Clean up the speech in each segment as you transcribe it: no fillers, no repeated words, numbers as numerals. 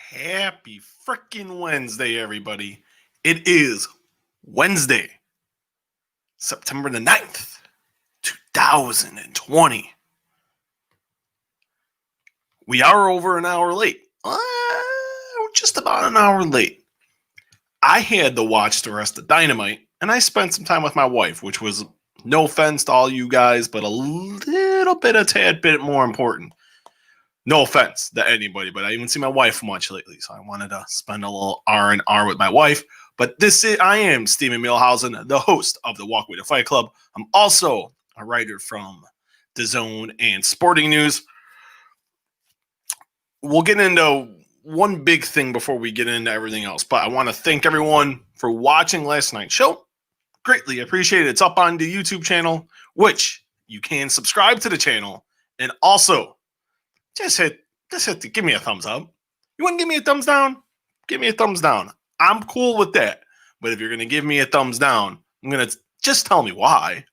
Happy freaking Wednesday, everybody. It is Wednesday, September the 9th, 2020. We are over an hour late. Just about an hour late. I had to watch the rest of Dynamite, and I spent some time with my wife, which was, no offense to all you guys, but a tad bit more important. No offense to anybody, but I haven't seen my wife much lately, so I wanted to spend a little R&R with my wife. But I am Stephen Muehlhausen, the host of the Walkway to Fight Club. I'm also a writer from DAZN and Sporting News. We'll get into one big thing before we get into everything else, but I want to thank everyone for watching last night's show. Greatly appreciate it. It's up on the YouTube channel, which you can subscribe to the channel, and also Just give me a thumbs up. You want to give me a thumbs down? Give me a thumbs down. I'm cool with that. But if you're going to give me a thumbs down, I'm going to just tell me why.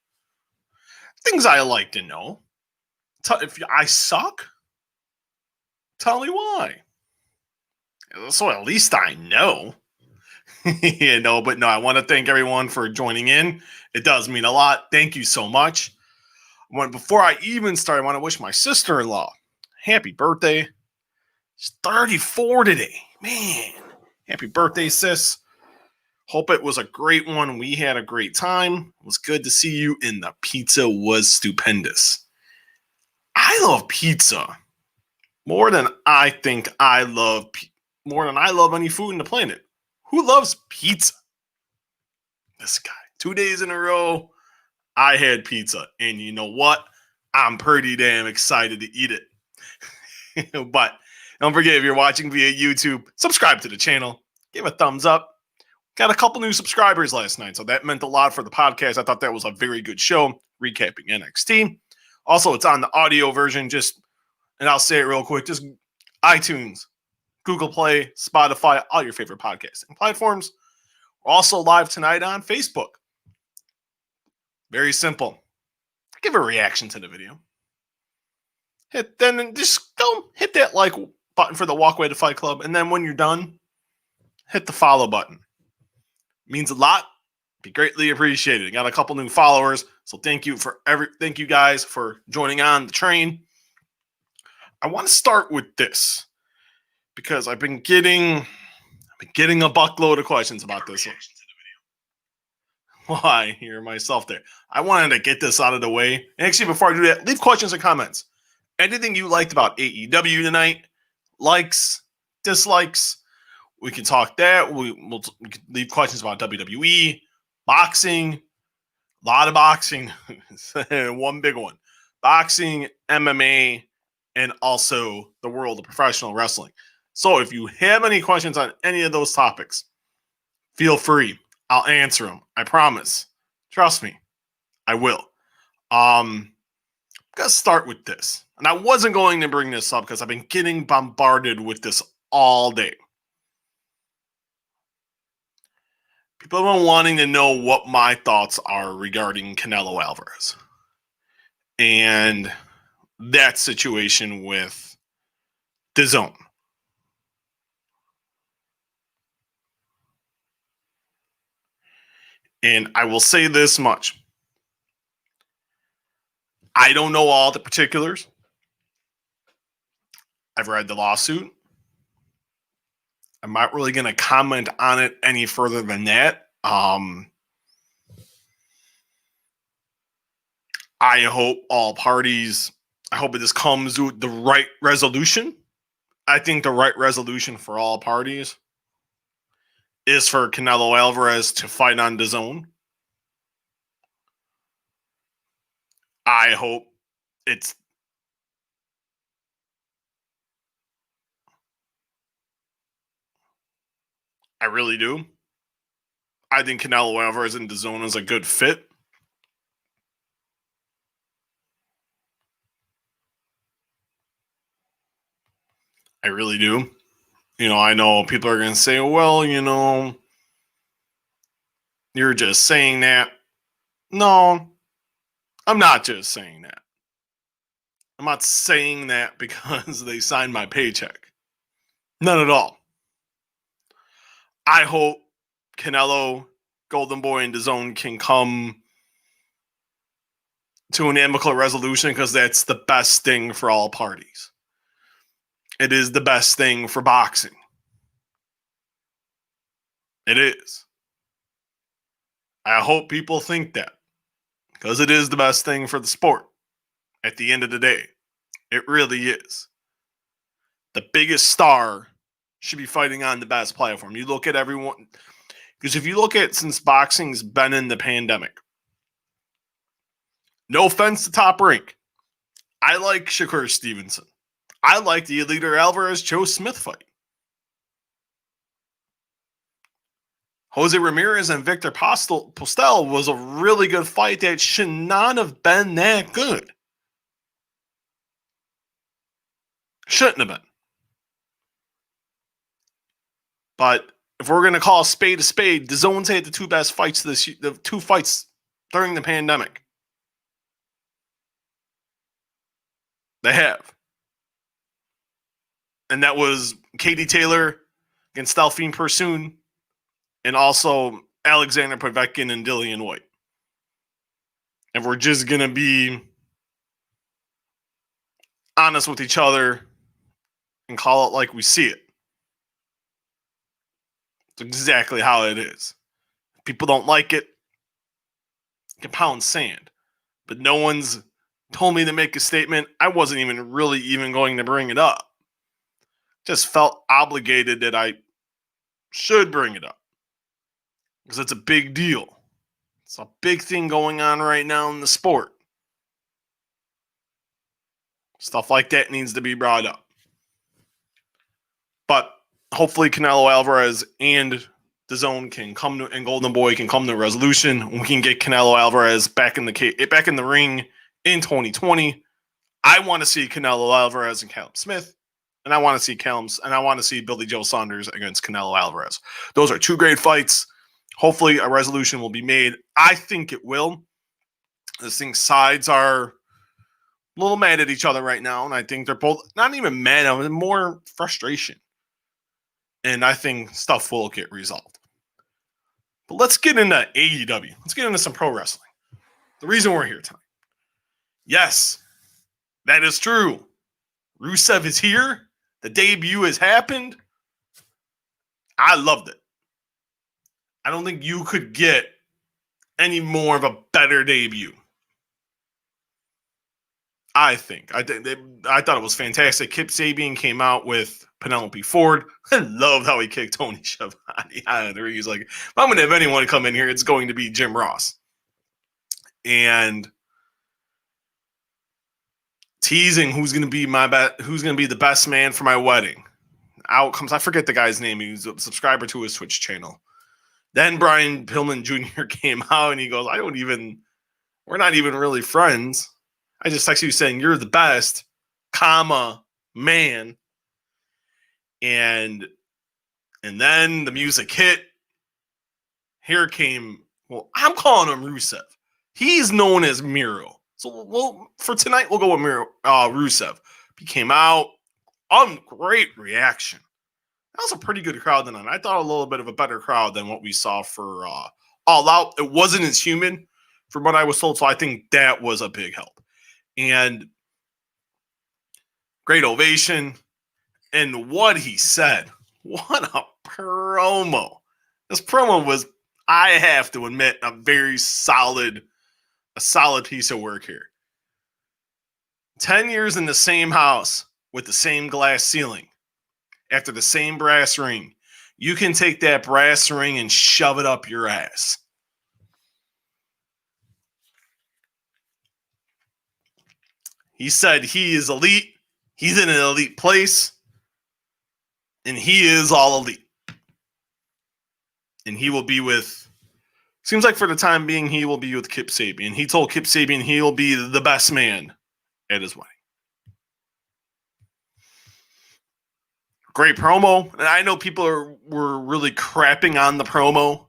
Things I like to know. If I suck, tell me why. So at least I know. But I want to thank everyone for joining in. It does mean a lot. Thank you so much. Before I even start, I want to wish my sister-in-law happy birthday. She's 34 today. Man, happy birthday, sis. Hope it was a great one. We had a great time. It was good to see you, and the pizza was stupendous. I love pizza more than I love any food on the planet. Who loves pizza? This guy. 2 days in a row, I had pizza, and you know what? I'm pretty damn excited to eat it. But don't forget, if you're watching via YouTube, subscribe to the channel. Give a thumbs up. Got a couple new subscribers last night, so that meant a lot for the podcast. I thought that was a very good show, recapping NXT. Also, it's on the audio version, and I'll say it real quick, just iTunes, Google Play, Spotify, all your favorite podcasting platforms. We're also live tonight on Facebook. Very simple. Give a reaction to the video. Just go hit that like button for the Walkway to Fight Club, and then when you're done, hit the follow button. It means a lot. Be greatly appreciated. Got a couple new followers, so thank you guys for joining on the train. I want to start with this because I've been getting a buckload of questions about this. Well, I hear myself there. I wanted to get this out of the way. And actually, before I do that, leave questions and comments. Anything you liked about AEW tonight, likes, dislikes, we can talk that. We can leave questions about WWE, boxing, a lot of boxing, one big one, boxing, MMA, and also the world of professional wrestling. So if you have any questions on any of those topics, feel free. I'll answer them. I promise. Trust me. I will. Let's start with this. And I wasn't going to bring this up because I've been getting bombarded with this all day. People have been wanting to know what my thoughts are regarding Canelo Alvarez and that situation with DAZN. And I will say this much. I don't know all the particulars. I've read the lawsuit. I'm not really going to comment on it any further than that. I hope this comes with the right resolution. I think the right resolution for all parties is for Canelo Alvarez to fight on DAZN. I hope I really do. I think Canelo Alvarez and DAZN is a good fit. I really do. I know people are going to say, well, you're just saying that. No, I'm not just saying that. I'm not saying that because they signed my paycheck. None at all. I hope Canelo, Golden Boy, and DAZN can come to an amicable resolution because that's the best thing for all parties. It is the best thing for boxing. It is. I hope people think that because it is the best thing for the sport at the end of the day. It really is. The biggest star should be fighting on the best platform. You look at everyone, because if you look at since boxing's been in the pandemic, no offense to Top Rank, I like Shakur Stevenson. I like the Eliter Alvarez Joe Smith fight. Jose Ramirez and Victor Postel was a really good fight that should not have been that good. Shouldn't have been. But if we're going to call a spade, DAZN's had the two best fights the two fights during the pandemic. They have. And that was Katie Taylor against Delphine Persoon and also Alexander Povetkin and Dillian White. And we're just going to be honest with each other and call it like we see it. It's exactly how it is. If people don't like it, you can pound sand. But no one's told me to make a statement. I wasn't even really going to bring it up. Just felt obligated that I should bring it up. Because it's a big deal. It's a big thing going on right now in the sport. Stuff like that needs to be brought up. But hopefully Canelo Alvarez and DAZN can come to, and Golden Boy can come to a resolution. We can get Canelo Alvarez back in the ring in 2020. I want to see Canelo Alvarez and Callum Smith, and I want to see Billy Joe Saunders against Canelo Alvarez. Those are two great fights. Hopefully a resolution will be made. I think it will. I think sides are a little mad at each other right now, and I think they're both not even mad, more frustration. And I think stuff will get resolved. But let's get into AEW. Let's get into some pro wrestling. The reason we're here tonight. Yes, that is true. Rusev is here. The debut has happened. I loved it. I don't think you could get any more of a better debut. I thought it was fantastic. Kip Sabian came out with Penelope Ford. I loved how he kicked Tony Schiavone out of the ring. He's like, if I'm going to have anyone come in here, it's going to be Jim Ross. And teasing who's going to be the best man for my wedding. Out comes, I forget the guy's name. He was a subscriber to his Twitch channel. Then Brian Pillman Jr. came out and he goes, we're not even really friends. I just text you saying you're the best, man. And then the music hit. Here came, I'm calling him Rusev. He's known as Miro. So for tonight, we'll go with Miro, Rusev. He came out. Great reaction. That was a pretty good crowd tonight. I thought a little bit of a better crowd than what we saw for All Out. It wasn't as human from what I was told, so I think that was a big help. And great ovation. And what he said, what a promo. This promo was, I have to admit, a solid piece of work here. 10 years in the same house with the same glass ceiling, after the same brass ring. You can take that brass ring and shove it up your ass. He said he is elite. He's in an elite place. And he is all elite. And he will be with, seems like for the time being, he will be with Kip Sabian. He told Kip Sabian he will be the best man at his wedding. Great promo. And I know people were really crapping on the promo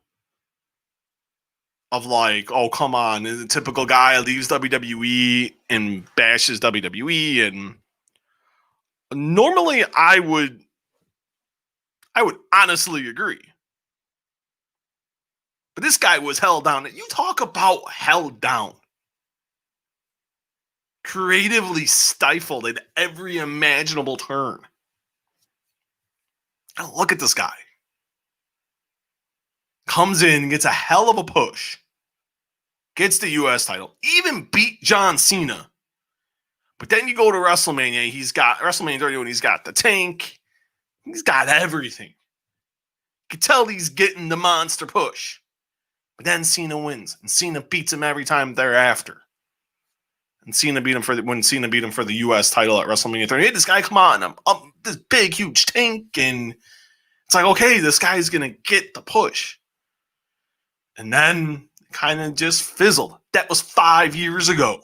of like, oh, come on. The typical guy leaves WWE and bashes WWE. And normally I would honestly agree. But this guy was held down. You talk about held down. Creatively stifled at every imaginable turn. Now look at this guy. Comes in, gets a hell of a push. Gets the U.S. title. Even beat John Cena. But then you go to WrestleMania. He's got WrestleMania 31. He's got the tank. He's got everything. You can tell he's getting the monster push. But then Cena wins. And Cena beats him every time thereafter. And Cena beat him when Cena beat him for the U.S. title at WrestleMania 38. This guy come on, I'm up this big, huge tank, and it's like, okay, this guy's gonna get the push. And then kind of just fizzled. That was 5 years ago.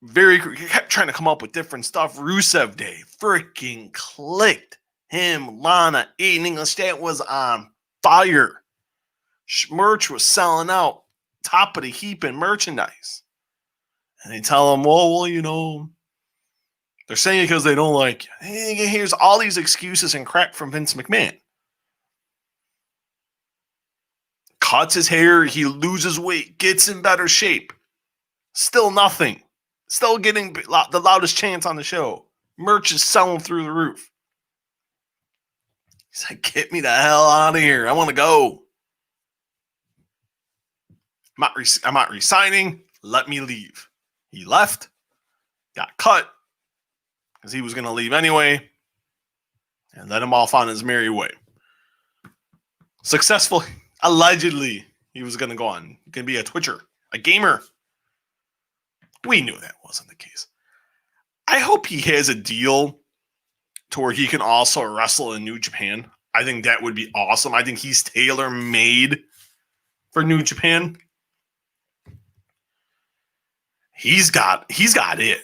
He kept trying to come up with different stuff. Rusev Day freaking clicked. Him, Lana, Aiden English, that was on fire. Merch was selling out. Top of the heap in merchandise. And they tell him, well, you know, they're saying it because they don't like you. Hey, here's all these excuses and crap from Vince McMahon. Cuts his hair, he loses weight, gets in better shape. Still nothing. Still getting the loudest chants on the show. Merch is selling through the roof. He's like, get me the hell out of here. I want to go. I'm not resigning. Let me leave. He left. Got cut. Because he was going to leave anyway. And let him off on his merry way. Successful. Allegedly, he was going to go on. He can be a Twitcher. A gamer. We knew that wasn't the case. I hope he has a deal to where he can also wrestle in New Japan. I think that would be awesome. I think he's tailor-made for New Japan. He's got it.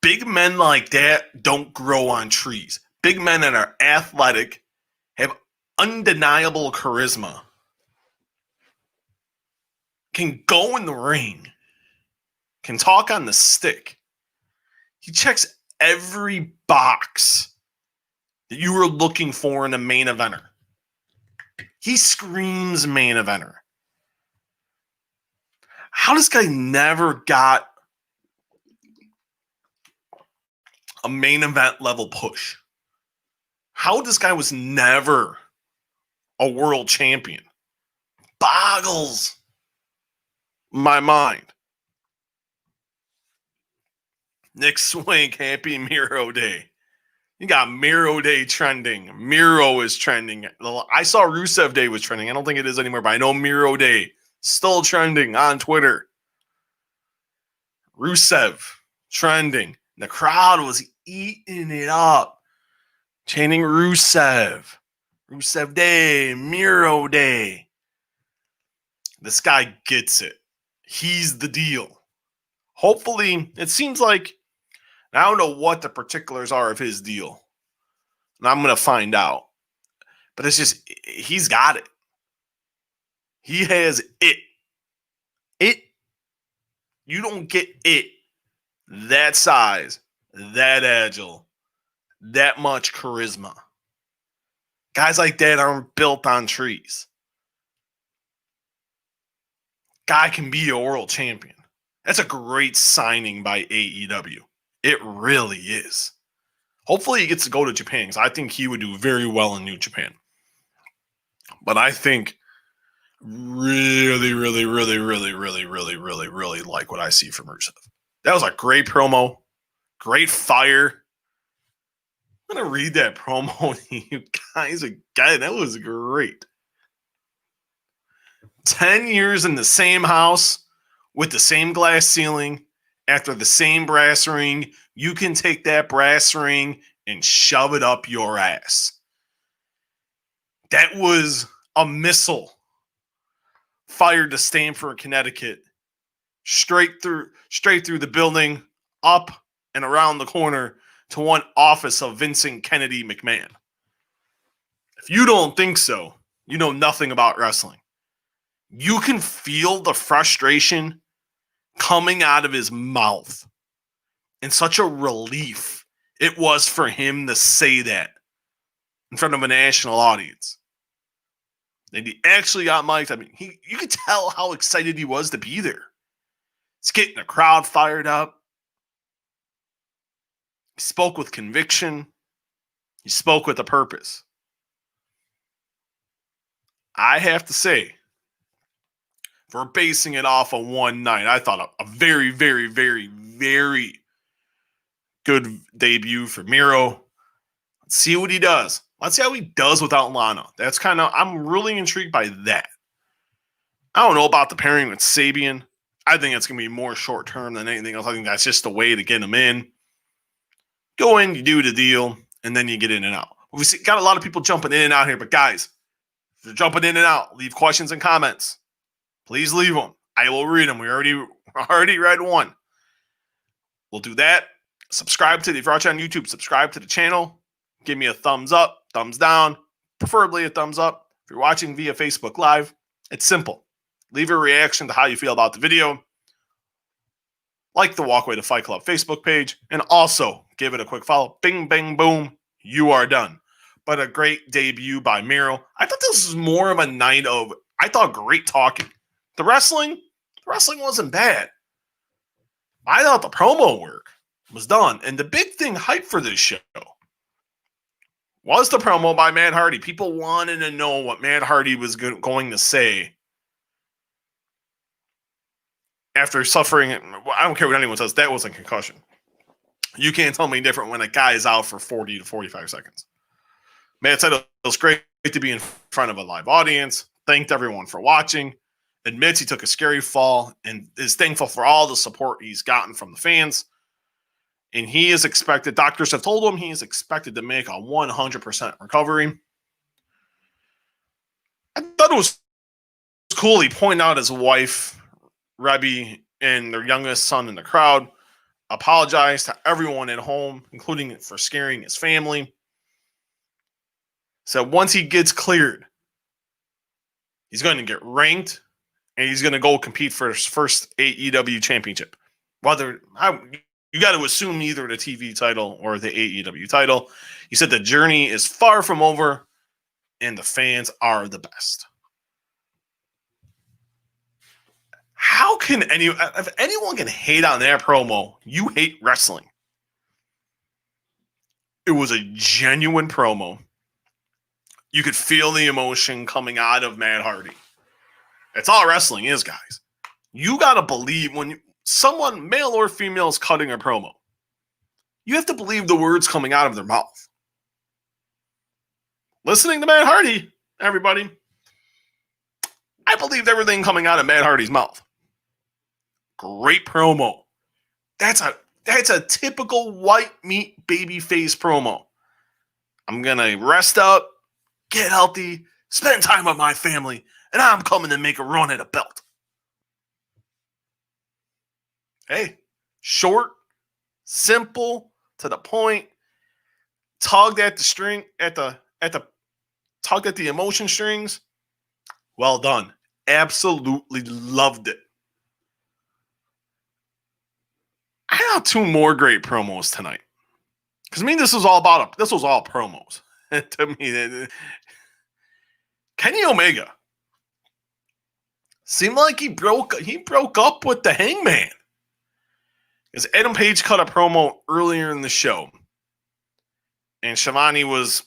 Big men like that don't grow on trees. Big men that are athletic, have undeniable charisma, can go in the ring, can talk on the stick. He checks every box that you were looking for in a main eventer. He screams main eventer. How this guy never got a main event level push? How this guy was never a world champion boggles my mind. Nick Swank, happy Miro Day. You got Miro Day trending. Miro is trending. I saw Rusev Day was trending. I don't think it is anymore, but I know Miro Day still trending on Twitter. Rusev trending. The crowd was eating it up. Chanting Rusev. Rusev Day. Miro Day. This guy gets it. He's the deal. Hopefully, it seems like, I don't know what the particulars are of his deal. And I'm going to find out. But it's just, he's got it. He has it. It. You don't get it. That size. That agile. That much charisma. Guys like that aren't built on trees. Guy can be a world champion. That's a great signing by AEW. It really is. Hopefully he gets to go to Japan, because I think he would do very well in New Japan. But I think really like what I see from Rusev. That was a great promo. Great fire. I'm going to read that promo to you guys again. That was great. 10 years in the same house with the same glass ceiling after the same brass ring. You can take that brass ring and shove it up your ass. That was a missile fired to Stamford, Connecticut, straight through the building, up and around the corner to one office of Vincent Kennedy McMahon. If you don't think so, you know nothing about wrestling. You can feel the frustration coming out of his mouth, and such a relief it was for him to say that in front of a national audience. And he actually got mic'd. I mean, you could tell how excited he was to be there. He's getting the crowd fired up. He spoke with conviction. He spoke with a purpose. I have to say, for basing it off of one night, I thought a very, very, very, very good debut for Miro. Let's see what he does. Let's see how he does without Lana. I'm really intrigued by that. I don't know about the pairing with Sabian. I think it's going to be more short term than anything else. I think that's just a way to get him in. Go in, you do the deal, and then you get in and out. We've got a lot of people jumping in and out here, but guys, if you're jumping in and out, leave questions and comments. Please leave them. I will read them. We already read one. We'll do that. Subscribe if you're watching on YouTube, subscribe to the channel. Give me a thumbs up, thumbs down, preferably a thumbs up. If you're watching via Facebook Live, it's simple. Leave a reaction to how you feel about the video. Like the Walkway to Fight Club Facebook page, and also give it a quick follow. Bing, bang, boom. You are done. But a great debut by Miro. I thought this was more of a night of, great talking. The wrestling wasn't bad. I thought the promo work was done. And the big thing hype for this show was the promo by Matt Hardy. People wanted to know what Matt Hardy was going to say after suffering. I don't care what anyone says. That was a concussion. You can't tell me different when a guy is out for 40 to 45 seconds. Matt said it was great to be in front of a live audience. Thanked everyone for watching. Admits he took a scary fall and is thankful for all the support he's gotten from the fans. And he is expected, doctors have told him he is expected to make a 100% recovery. I thought it was cool. He pointed out his wife, Rebby, and their youngest son in the crowd. Apologized to everyone at home, including for scaring his family. So once he gets cleared, he's going to get ranked, and he's going to go compete for his first AEW championship. You got to assume either the TV title or the AEW title. He said the journey is far from over, and the fans are the best. How can if anyone can hate on that promo, you hate wrestling. It was a genuine promo. You could feel the emotion coming out of Matt Hardy. That's all wrestling is, guys. You got to believe when someone, male or female, is cutting a promo. You have to believe the words coming out of their mouth. Listening to Matt Hardy, everybody, I believed everything coming out of Matt Hardy's mouth. Great promo. That's a typical white meat baby face promo. I'm going to rest up, get healthy, spend time with my family, and I'm coming to make a run at a belt. Hey, short, simple, to the point, tugged at the string, tugged at the emotion strings. Well done. Absolutely loved it. I got two more great promos tonight. Because this was all promos. To me, Kenny Omega seemed like he broke up with the Hangman. Because Adam Page cut a promo earlier in the show. And Shivani was...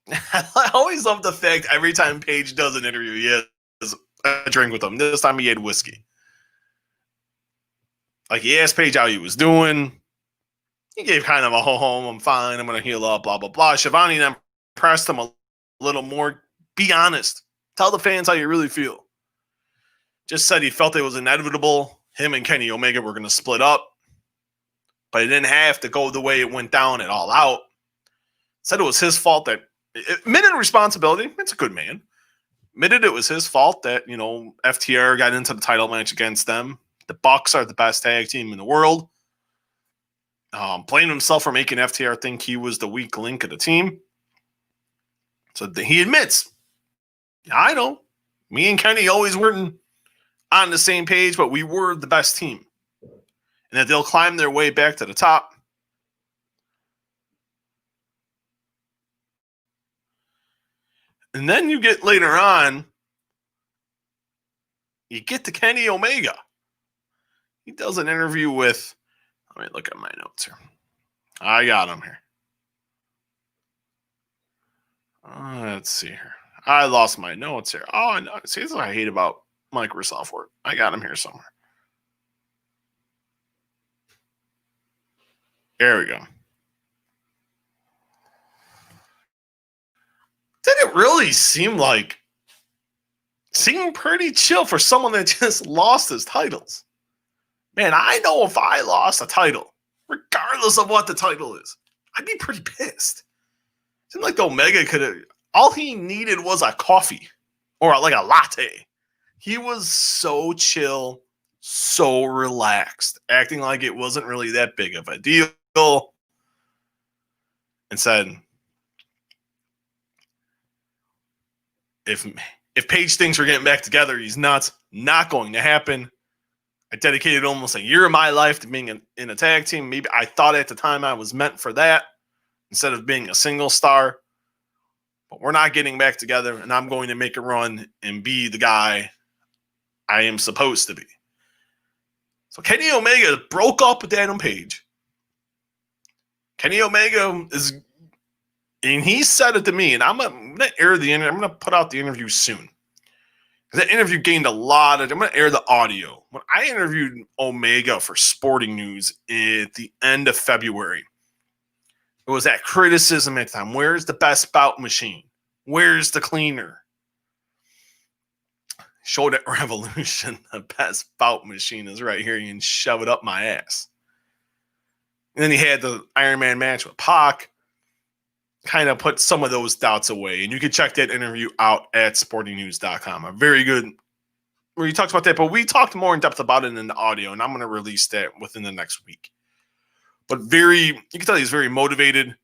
I always love the fact every time Page does an interview, he has a drink with him. This time he had whiskey. Like, he asked Page how he was doing. He gave kind of a ho-hum, I'm fine, I'm going to heal up, blah, blah, blah. Shivani then pressed him a little more. Be honest. Tell the fans how you really feel. Just said he felt it was inevitable. Him and Kenny Omega were going to split up. But it didn't have to go the way it went down at All Out. Said it was his fault that... Admitted responsibility. It's a good man. Admitted it was his fault that, FTR got into the title match against them. The Bucks are the best tag team in the world. Blamed himself for making FTR think he was the weak link of the team. So he admits, I know, me and Kenny always weren't on the same page, but we were the best team. And that they'll climb their way back to the top. And then you get later on, you get to Kenny Omega. He does an interview with, let me look at my notes here. I got him here. Let's see here. I lost my notes here. Oh, no. See, this is what I hate about Microsoft Word. I got him here somewhere. There we go. Didn't really seem pretty chill for someone that just lost his titles. Man, I know if I lost a title, regardless of what the title is, I'd be pretty pissed. It seemed like Omega could have, all he needed was a coffee or like a latte. He was so chill, so relaxed, acting like it wasn't really that big of a deal. And said, if Paige thinks we're getting back together, he's nuts. Not going to happen. I dedicated almost a year of my life to being in a tag team. Maybe I thought at the time I was meant for that instead of being a single star. But we're not getting back together, and I'm going to make a run and be the guy I am supposed to be. So Kenny Omega broke up with Adam Page. Kenny Omega is, and he said it to me, and I'm gonna air the interview. I'm gonna put out the interview soon. That interview gained a lot of. I'm gonna air the audio. When I interviewed Omega for Sporting News at the end of February, it was that criticism at the time. Where's the best bout machine? Where's the cleaner? Showed at Revolution, the best bout machine is right here. You can shove it up my ass. And then he had the Iron Man match with Pac. Kind of put some of those doubts away. And you can check that interview out at sportingnews.com. A very good, where he talks about that. But we talked more in depth about it in the audio, and I'm going to release that within the next week. But you can tell he's very motivated.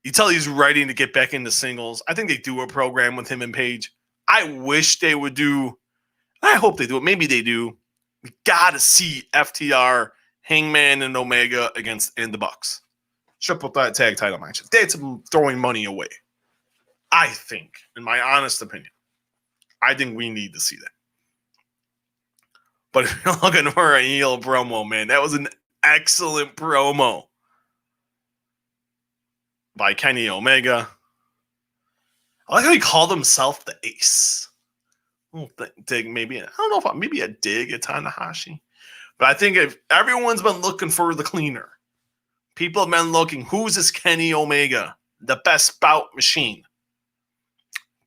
You tell he's ready to get back into singles. I think they do a program with him and Paige. I wish they would do. I hope they do it. Maybe they do. We got to see FTR, Hangman, and Omega against the Bucks. Triple threat tag title match. That's throwing money away. I think, in my honest opinion, I think we need to see that. But if you're looking for a heel promo, man, that was an excellent promo by Kenny Omega. I like how he called himself the Ace. Maybe, I don't know if maybe a dig at Tanahashi. But I think if everyone's been looking for the cleaner, people have been looking, who's this Kenny Omega? The best bout machine.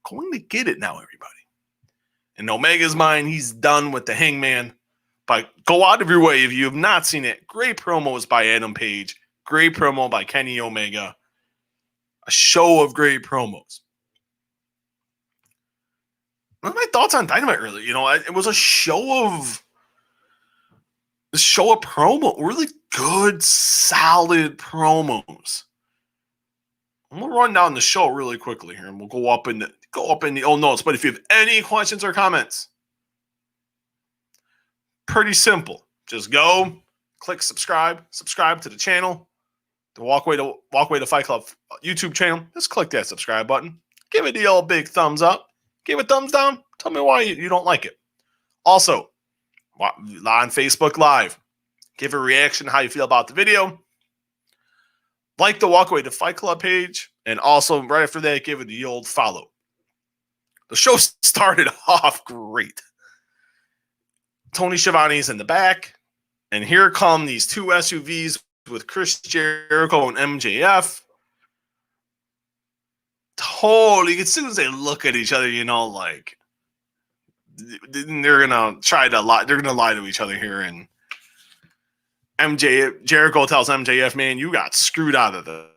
Going to get it now, everybody. In Omega's mind, he's done with the Hangman. But go out of your way if you have not seen it. Great promos by Adam Page. Great promo by Kenny Omega. A show of great promos. One of my thoughts on Dynamite earlier, it was a show of promo, really good, solid promos. I'm gonna run down the show really quickly here, and we'll go up in the old notes. But if you have any questions or comments, pretty simple. Just go, click subscribe to the channel, the Walkway to Fight Club YouTube channel. Just click that subscribe button. Give it the old big thumbs up. Give it a thumbs down. Tell me why you don't like it. Also, on Facebook Live, give a reaction how you feel about the video. Like the Walkway to Fight Club page. And also, right after that, give it the old follow. The show started off great. Tony Schiavone's in the back. And here come these two SUVs with Chris Jericho and MJF. Totally, as soon as they look at each other, they're gonna try to lie. They're gonna lie to each other here. And Jericho tells MJF, "Man, you got screwed out of the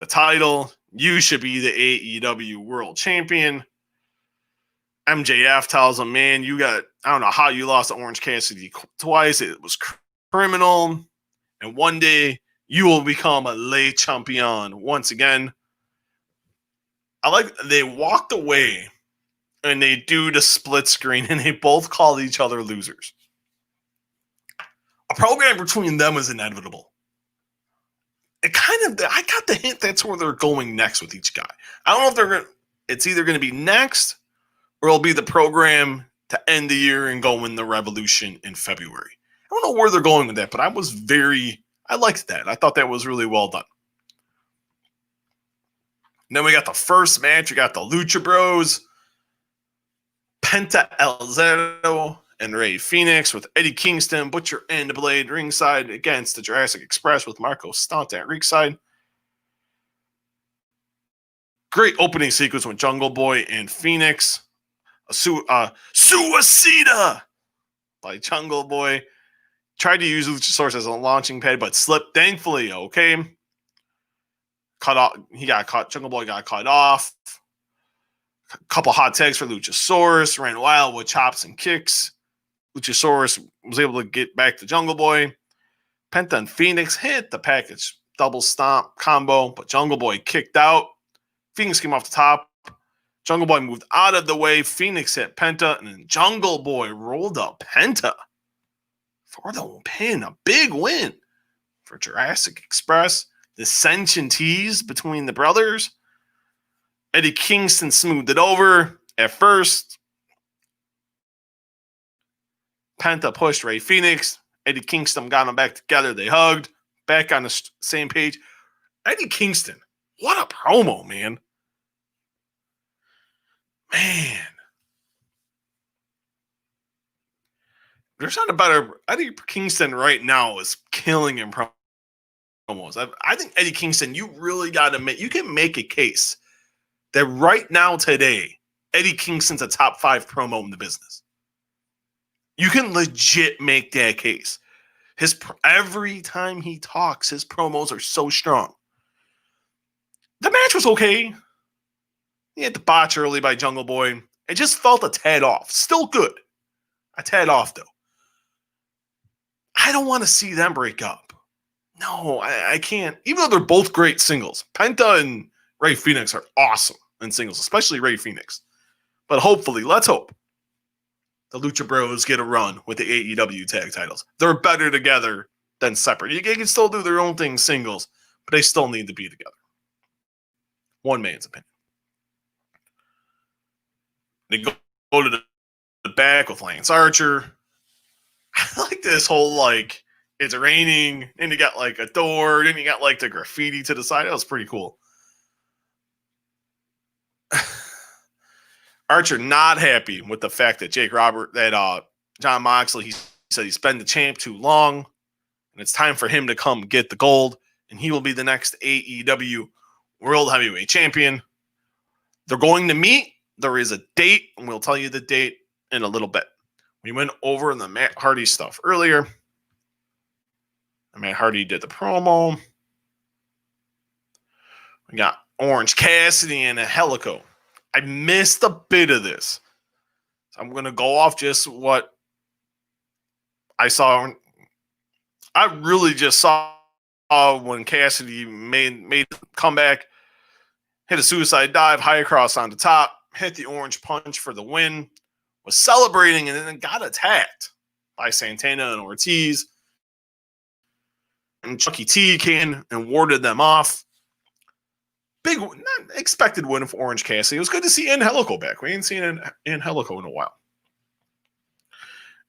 title. You should be the AEW World Champion." MJF tells him, "Man, I don't know how you lost to Orange Cassidy twice. It was criminal. And one day you will become a Le Champion once again." They walked away and they do the split screen and they both call each other losers. A program between them is inevitable. I got the hint that's where they're going next with each guy. I don't know if they're going to, It's either going to be next or it'll be the program to end the year and go in the Revolution in February. I don't know where they're going with that, but I liked that. I thought that was really well done. And then we got the first match. We got the Lucha Bros, Penta El Zero, and Rey Fenix with Eddie Kingston, Butcher, and the Blade ringside against the Jurassic Express with Marco Stunt at ringside. Great opening sequence with Jungle Boy and Phoenix. Suicida by Jungle Boy. Tried to use Luchasaurus as a launching pad, but slipped. Thankfully, okay. Cut off. He got caught. Jungle Boy got cut off. A couple hot tags for Luchasaurus. Ran wild with chops and kicks. Luchasaurus was able to get back to Jungle Boy. Penta and Phoenix hit the package double stomp combo, but Jungle Boy kicked out. Phoenix came off the top. Jungle Boy moved out of the way. Phoenix hit Penta, and then Jungle Boy rolled up Penta for the pin. A big win for Jurassic Express. Dissension tease between the brothers. Eddie Kingston smoothed it over. At first, Penta pushed Rey Fenix. Eddie Kingston got them back together. They hugged. Back on the same page. Eddie Kingston, what a promo, man. Man. There's not a better. Eddie Kingston right now is killing in promos. I think Eddie Kingston, you really got to you can make a case that right now today, Eddie Kingston's a top 5 promo in the business. You can legit make that case. Every time he talks, his promos are so strong. The match was okay. He had the botch early by Jungle Boy. It just felt a tad off. Still good. A tad off, though. I don't want to see them break up. No, I can't. Even though they're both great singles. Penta and Rey Fenix are awesome in singles, especially Rey Fenix. But hopefully, let's hope, the Lucha Bros get a run with the AEW tag titles. They're better together than separate. You can still do their own thing singles, but they still need to be together. One man's opinion. They go to the back with Lance Archer. I like this whole, it's raining, and you got, a door, then you got, the graffiti to the side. That was pretty cool. Archer not happy with the fact that Jon Moxley, he said he's been the champ too long, and it's time for him to come get the gold, and he will be the next AEW World Heavyweight Champion. They're going to meet. There is a date, and we'll tell you the date in a little bit. We went over the Matt Hardy stuff earlier. And Matt Hardy did the promo. We got Orange Cassidy and a Helico. I missed a bit of this. So I'm going to go off just what I saw. I really just saw when Cassidy made a comeback, hit a suicide dive, high cross on the top, hit the orange punch for the win, was celebrating, and then got attacked by Santana and Ortiz. And Chucky T came and warded them off. Big, not expected win for Orange Cassidy. It was good to see Angelico back. We ain't seen Angelico in a while.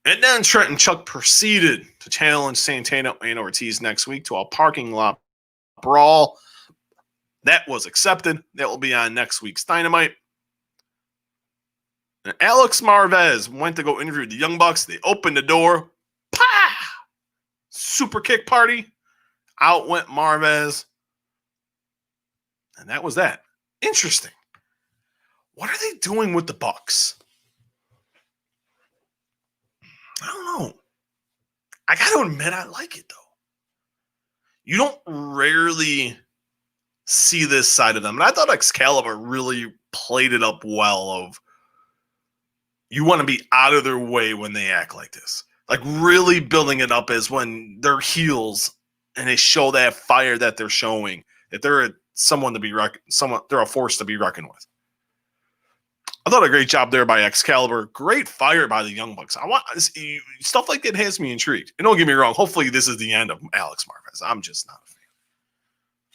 And then Trent and Chuck proceeded to challenge Santana and Ortiz next week to a parking lot brawl. That was accepted. That will be on next week's Dynamite. And Alex Marvez went to go interview the Young Bucks. They opened the door. Pah! Super kick party. Out went Marvez. And that was that. Interesting. What are they doing with the Bucks? I don't know. I got to admit, I like it, though. You don't rarely see this side of them. And I thought Excalibur really played it up well of you want to be out of their way when they act like this. Like really building it up as when they're heels and they show that fire that they're showing, that they're they're a force to be reckoned with. I thought a great job there by Excalibur. Great fire by the Young Bucks. Stuff like that has me intrigued. And don't get me wrong, hopefully this is the end of Alex Marvez. I'm just not a fan.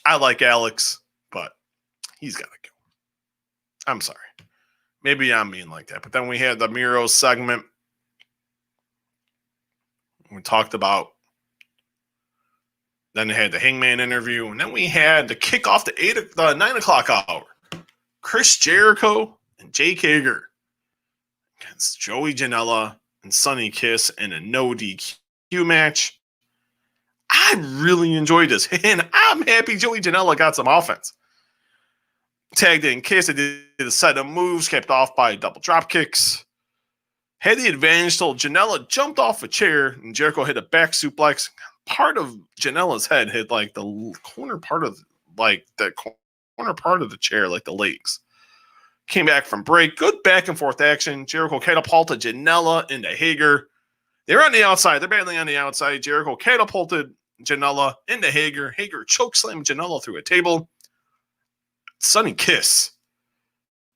I like Alex, but he's got to go. I'm sorry. Maybe I'm being like that. But then we had the Miro segment. We talked about. Then they had the Hangman interview. And then we had the kickoff the 9 o'clock hour. Chris Jericho and Jake Hager against Joey Janela and Sonny Kiss in a no DQ match. I really enjoyed this. And I'm happy Joey Janela got some offense. Tagged in Kiss. They did a set of moves, kept off by double drop kicks. Had the advantage till Janela jumped off a chair and Jericho hit a back suplex. Part of Janela's head hit like the corner part of the chair, like the legs. Came back from break. Good back and forth action. Jericho catapulted Janela into Hager. They're on the outside. They're battling on the outside. Jericho catapulted Janela into Hager. Hager chokeslammed Janela through a table. Sonny Kiss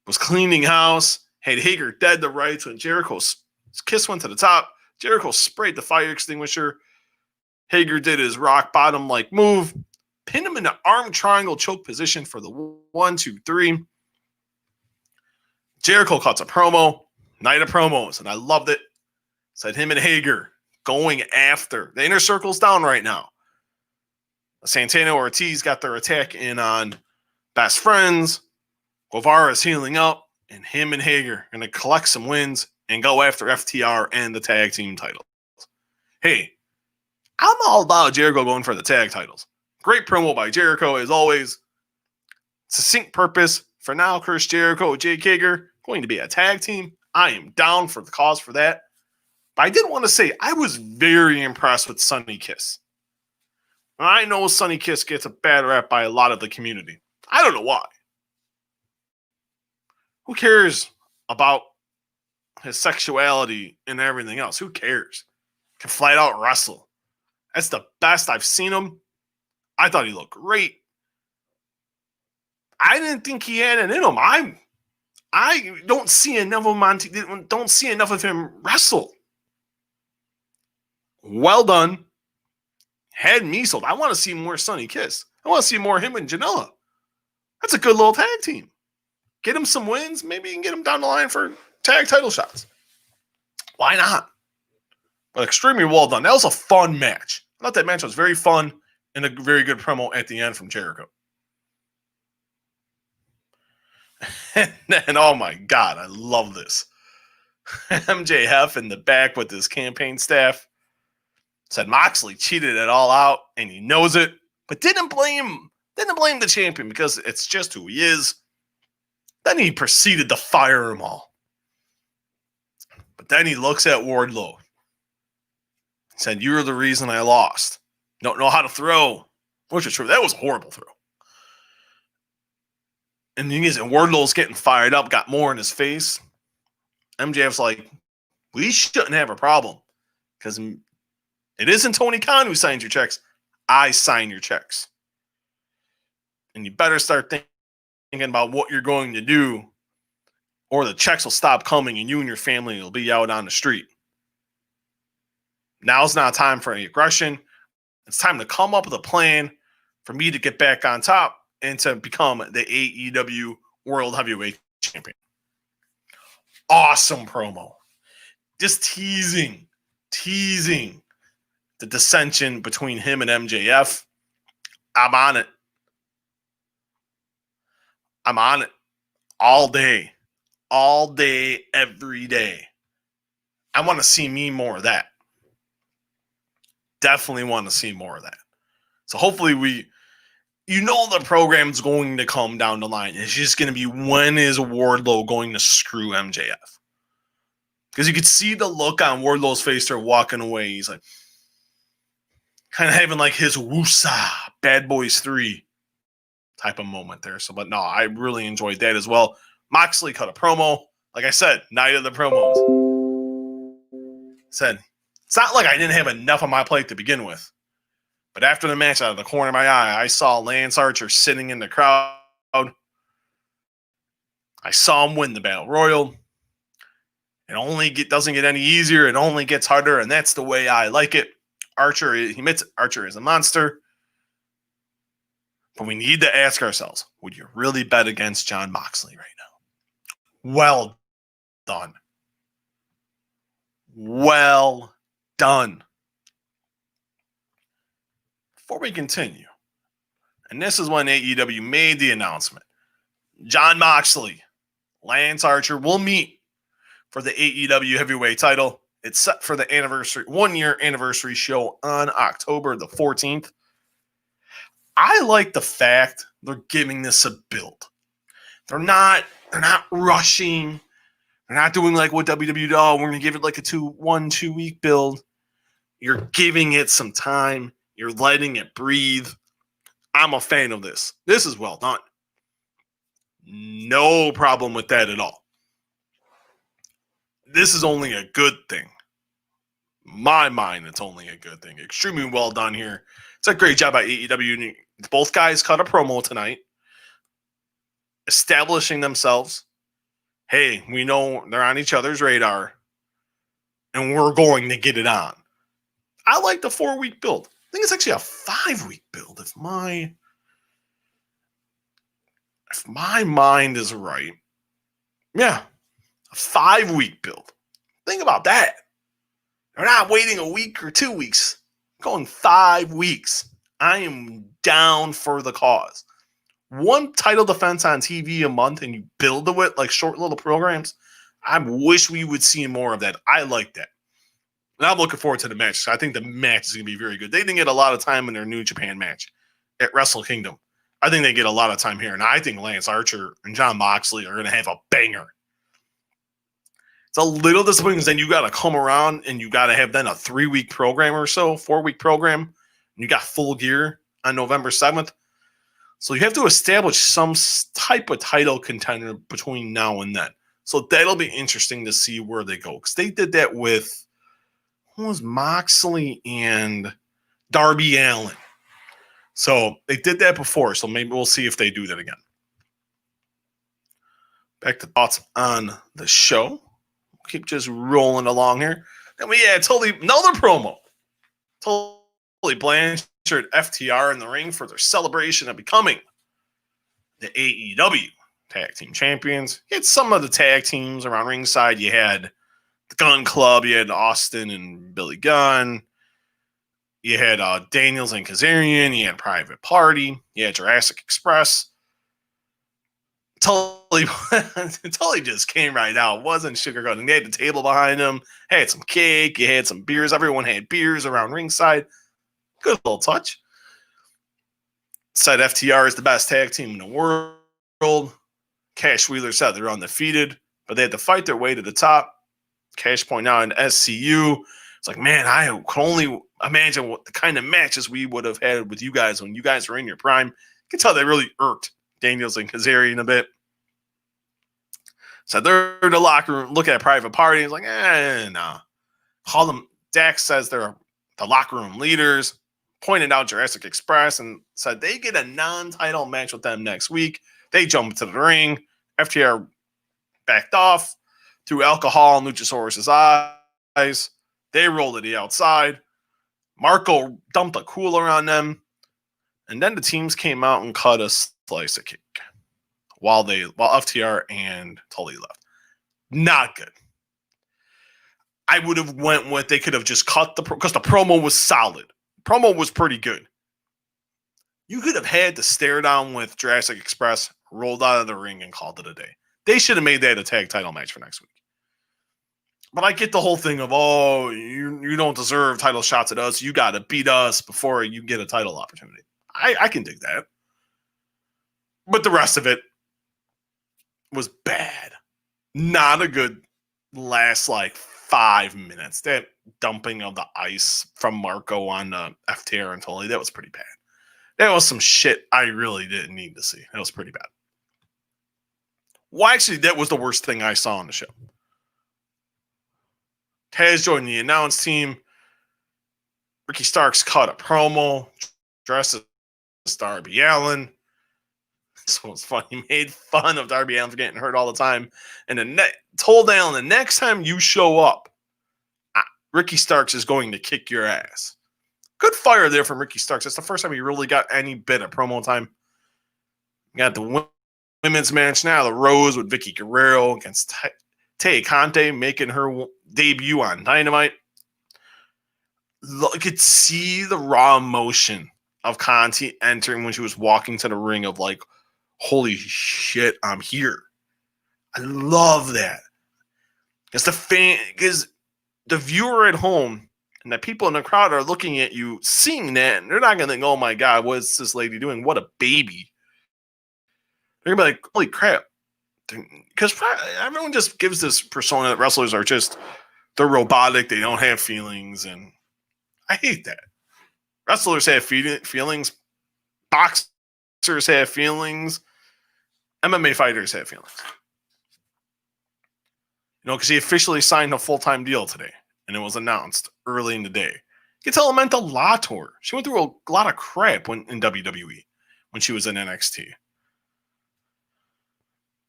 was cleaning house. Had Hager dead to rights when Jericho's Kiss went to the top. Jericho sprayed the fire extinguisher. Hager did his rock bottom like move. Pinned him in the arm triangle choke position for the 1, 2, 3. Jericho cuts a promo. Night of promos. And I loved it. Said him and Hager going after. The inner circle's down right now. Santana Ortiz got their attack in on Best Friends. Guevara is healing up. And him and Hager are going to collect some wins and go after FTR and the tag team titles. Hey, I'm all about Jericho going for the tag titles. Great promo by Jericho, as always. Succinct purpose. For now, Chris Jericho, Jake Hager, going to be a tag team. I am down for the cause for that. But I did want to say, I was very impressed with Sonny Kiss. I know Sonny Kiss gets a bad rap by a lot of the community. I don't know why. Who cares about his sexuality and everything else? Who cares? Can flat out wrestle. That's the best I've seen him. I thought he looked great. I didn't think he had it in him. I don't see enough of him don't see enough of him wrestle. Well done. Had me sold. I want to see more Sonny Kiss. I want to see more him and Janela. That's a good little tag team. Get him some wins. Maybe you can get him down the line for tag title shots. Why not? But extremely well done. That was a fun match. I thought that match was very fun and a very good promo at the end from Jericho. And oh my God, I love this. MJF in the back with his campaign staff said Moxley cheated it all out and he knows it, but didn't blame the champion because it's just who he is. Then he proceeded to fire them all. But then he looks at Wardlow. He said, "You're the reason I lost. Don't know how to throw." Which is true. That was a horrible throw. And the thing is, Wardlow's getting fired up, got more in his face. MJF's like, we shouldn't have a problem. Because it isn't Tony Khan who signs your checks. I sign your checks. And you better start thinking about what you're going to do, or the checks will stop coming and you and your family will be out on the street. Now's not time for any aggression. It's time to come up with a plan for me to get back on top and to become the AEW World Heavyweight Champion. Awesome promo. Just teasing the dissension between him and MJF. I'm on it. All day, every day. I want to see me more of that. Definitely want to see more of that. So hopefully the program's going to come down the line. It's just going to be, when is Wardlow going to screw MJF? Because you could see the look on Wardlow's face. They're walking away. He's like, kind of having like his woosah, Bad Boys 3 type of moment there. So, but no, I really enjoyed that as well. Moxley cut a promo. Like I said, night of the promos. Said, it's not like I didn't have enough on my plate to begin with. But after the match, out of the corner of my eye, I saw Lance Archer sitting in the crowd. I saw him win the Battle Royal. It doesn't get any easier. It only gets harder, and that's the way I like it. Archer, he admits Archer is a monster. But we need to ask ourselves, would you really bet against Jon Moxley right now? Well done. Well done. Before we continue, and this is when AEW made the announcement, Jon Moxley, Lance Archer will meet for the AEW heavyweight title. It's set for the anniversary, 1-year anniversary show on October the 14th. I like the fact they're giving this a build. They're not rushing. They're not doing like what WWE did. Oh, we're going to give it like a 2 week build. You're giving it some time. You're letting it breathe. I'm a fan of this. This is well done. No problem with that at all. This is only a good thing. My mind, it's only a good thing. Extremely well done here. It's a great job by AEW. Both guys cut a promo tonight, establishing themselves. Hey, we know they're on each other's radar, and we're going to get it on. I like the 4-week build. I think it's actually a 5-week build if my mind is right. Yeah, a 5-week build. Think about that. They're not waiting a week or 2 weeks. Going 5 weeks. I am down for the cause. One title defense on TV a month and you build to it like short little programs. I wish we would see more of that. I like that. And I'm looking forward to the match. I think the match is going to be very good. They didn't get a lot of time in their New Japan match at Wrestle Kingdom. I think they get a lot of time here. And I think Lance Archer and Jon Moxley are going to have a banger. It's a little disappointing because then you got to come around and you got to have then a 3-week program or so, 4-week program. And you got Full Gear on November 7th. So you have to establish some type of title contender between now and then. So that'll be interesting to see where they go. Because they did that with, who was Moxley and Darby Allin. So they did that before. So maybe we'll see if they do that again. Back to thoughts on the show. Keep just rolling along here. Then we had another promo. Tully Blanchard, FTR in the ring for their celebration of becoming the AEW Tag Team Champions. You had some of the tag teams around ringside. You had the Gun Club. You had Austin and Billy Gunn. You had Daniels and Kazarian. You had Private Party. You had Jurassic Express. Tully just came right out. Wasn't sugarcoating. They had the table behind him. Had some cake. You had some beers. Everyone had beers around ringside. Good little touch. Said FTR is the best tag team in the world. Cash Wheeler said they're undefeated, but they had to fight their way to the top. Cash point out in SCU. It's like, man, I can only imagine what the kind of matches we would have had with you guys when you guys were in your prime. You can tell they really irked Daniels and Kazarian a bit. So they're in the locker room, look at Private Party. He's like, nah. Call them. Dax says they're the locker room leaders. Pointed out Jurassic Express and said they get a non-title match with them next week. They jump into the ring. FTR backed off, threw alcohol in Luchasaurus' eyes. They rolled to the outside. Marco dumped a cooler on them. And then the teams came out and cut a slice of cake while FTR and Tully left. Not good. I would have went with they could have just cut because the promo was solid. Promo was pretty good. You could have had the stare down with Jurassic Express, rolled out of the ring, and called it a day. They should have made that a tag title match for next week. But I get the whole thing of, oh, you don't deserve title shots at us. You got to beat us before you get a title opportunity. I can dig that. But the rest of it was bad. Not a good last, 5 minutes. That dumping of the ice from Marco on FTR and Tully, that was pretty bad. That was some shit I really didn't need to see. That was pretty bad. Well, actually, that was the worst thing I saw on the show. Taz joined the announce team. Ricky Starks cut a promo, dressed as Darby Allin. This was funny. He made fun of Darby Allin for getting hurt all the time. And told Allin, the next time you show up, Ricky Starks is going to kick your ass. Good fire there from Ricky Starks. That's the first time he really got any bit of promo time. Got the women's match now, the Rose with Vicky Guerrero against Tay Conte, making her debut on Dynamite. You could see the raw emotion of Conti entering when she was walking to the ring of like, holy shit, I'm here. I love that. Because the viewer at home and the people in the crowd are looking at you, seeing that, and they're not going to think, oh my God, what's this lady doing? What a baby. They're going to be like, holy crap. Because everyone just gives this persona that wrestlers are just, they're robotic, they don't have feelings, and I hate that. Wrestlers have feelings. Boxers have feelings. MMA fighters have feelings. Because he officially signed a full-time deal today, and it was announced early in the day. You can tell it meant a lot to her. She went through a lot of crap in WWE when she was in NXT.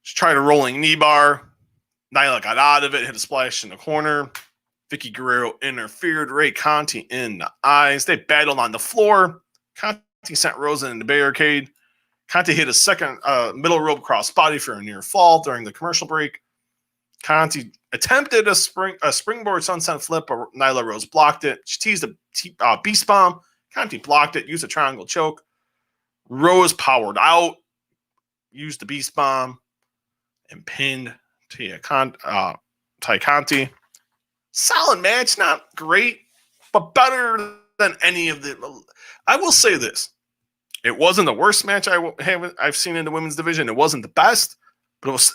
She tried a rolling knee bar. Nyla got out of it, hit a splash in the corner. Vicky Guerrero interfered. Ray Conti in the eyes. They battled on the floor. Conti sent Rosa in the barricade. Conti hit a second middle rope crossbody for a near fall during the commercial break. Conti attempted a springboard sunset flip, but Nyla Rose blocked it. She teased a beast bomb. Conti blocked it, used a triangle choke. Rose powered out, used the beast bomb, and pinned Tay Conti. Solid match, not great, but better than any of the. I will say this: it wasn't the worst match I've seen in the women's division. It wasn't the best, but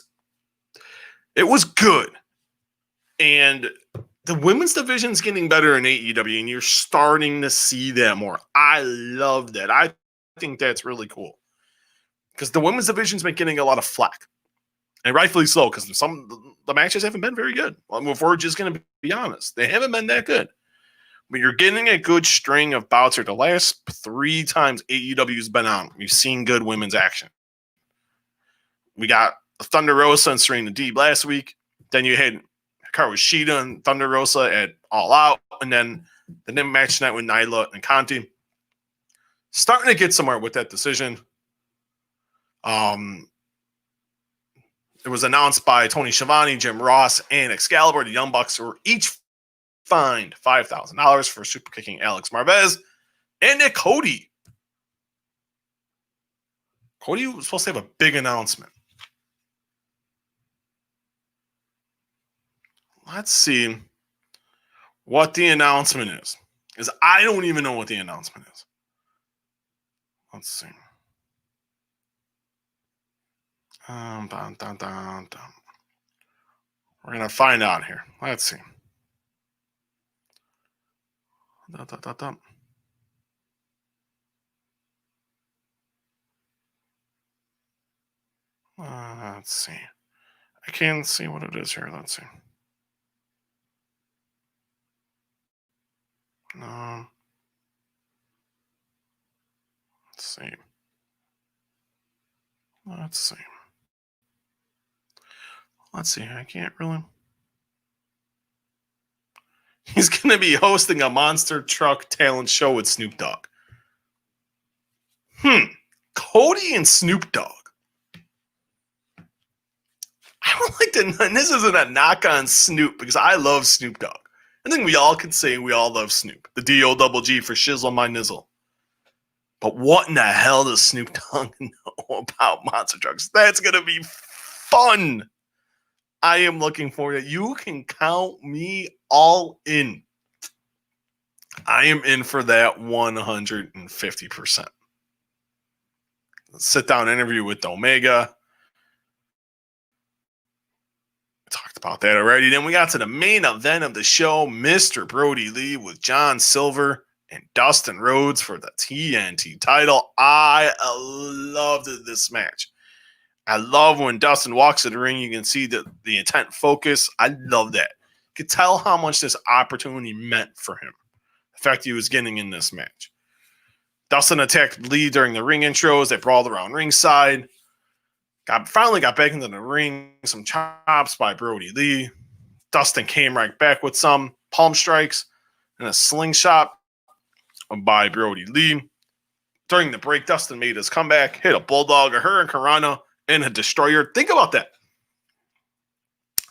it was good. And the women's division's getting better in AEW, and you're starting to see that more. I love that. I think that's really cool because the women's division's been getting a lot of flack. And rightfully so, because the matches haven't been very good. Well, if we're just going to be honest, they haven't been that good. But you're getting a good string of bouts here. The last 3 times AEW's been on, we've seen good women's action. We got Thunder Rosa and Serena Deeb last week. Then you had Hikaru Shida and Thunder Rosa at All Out. And then the match tonight with Nyla and Conti. Starting to get somewhere with that decision. It was announced by Tony Schiavone, Jim Ross, and Excalibur. The Young Bucks were each fined $5,000 for super kicking Alex Marvez and Nick Cody. Cody was supposed to have a big announcement. Let's see what the announcement is. Because I don't even know what the announcement is. Let's see. We're going to find out here. Let's see. Let's see. I can't see what it is here. Let's see. No. Let's see. Let's see. I can't really. He's going to be hosting a monster truck talent show with Snoop Dogg. Cody and Snoop Dogg. I don't like to, and this isn't a knock on Snoop because I love Snoop Dogg. I think we all can say we all love Snoop. The D-O-double-G for shizzle my nizzle. But what in the hell does Snoop Dogg know about monster trucks? That's going to be fun. I am looking forward to it. You can count me all in. I am in for that 150%. Sit down interview with Omega. I talked about that already. Then we got to the main event of the show, Mr. Brody Lee with John Silver and Dustin Rhodes for the TNT title. I loved this match. I love when Dustin walks in the ring, you can see the intent focus. I love that. You could tell how much this opportunity meant for him. The fact he was getting in this match. Dustin attacked Lee during the ring intros. They brawled around ringside. Finally got back into the ring. Some chops by Brody Lee. Dustin came right back with some palm strikes and a slingshot by Brody Lee. During the break, Dustin made his comeback, hit a bulldog, a Hurricanrana, and a destroyer. Think about that.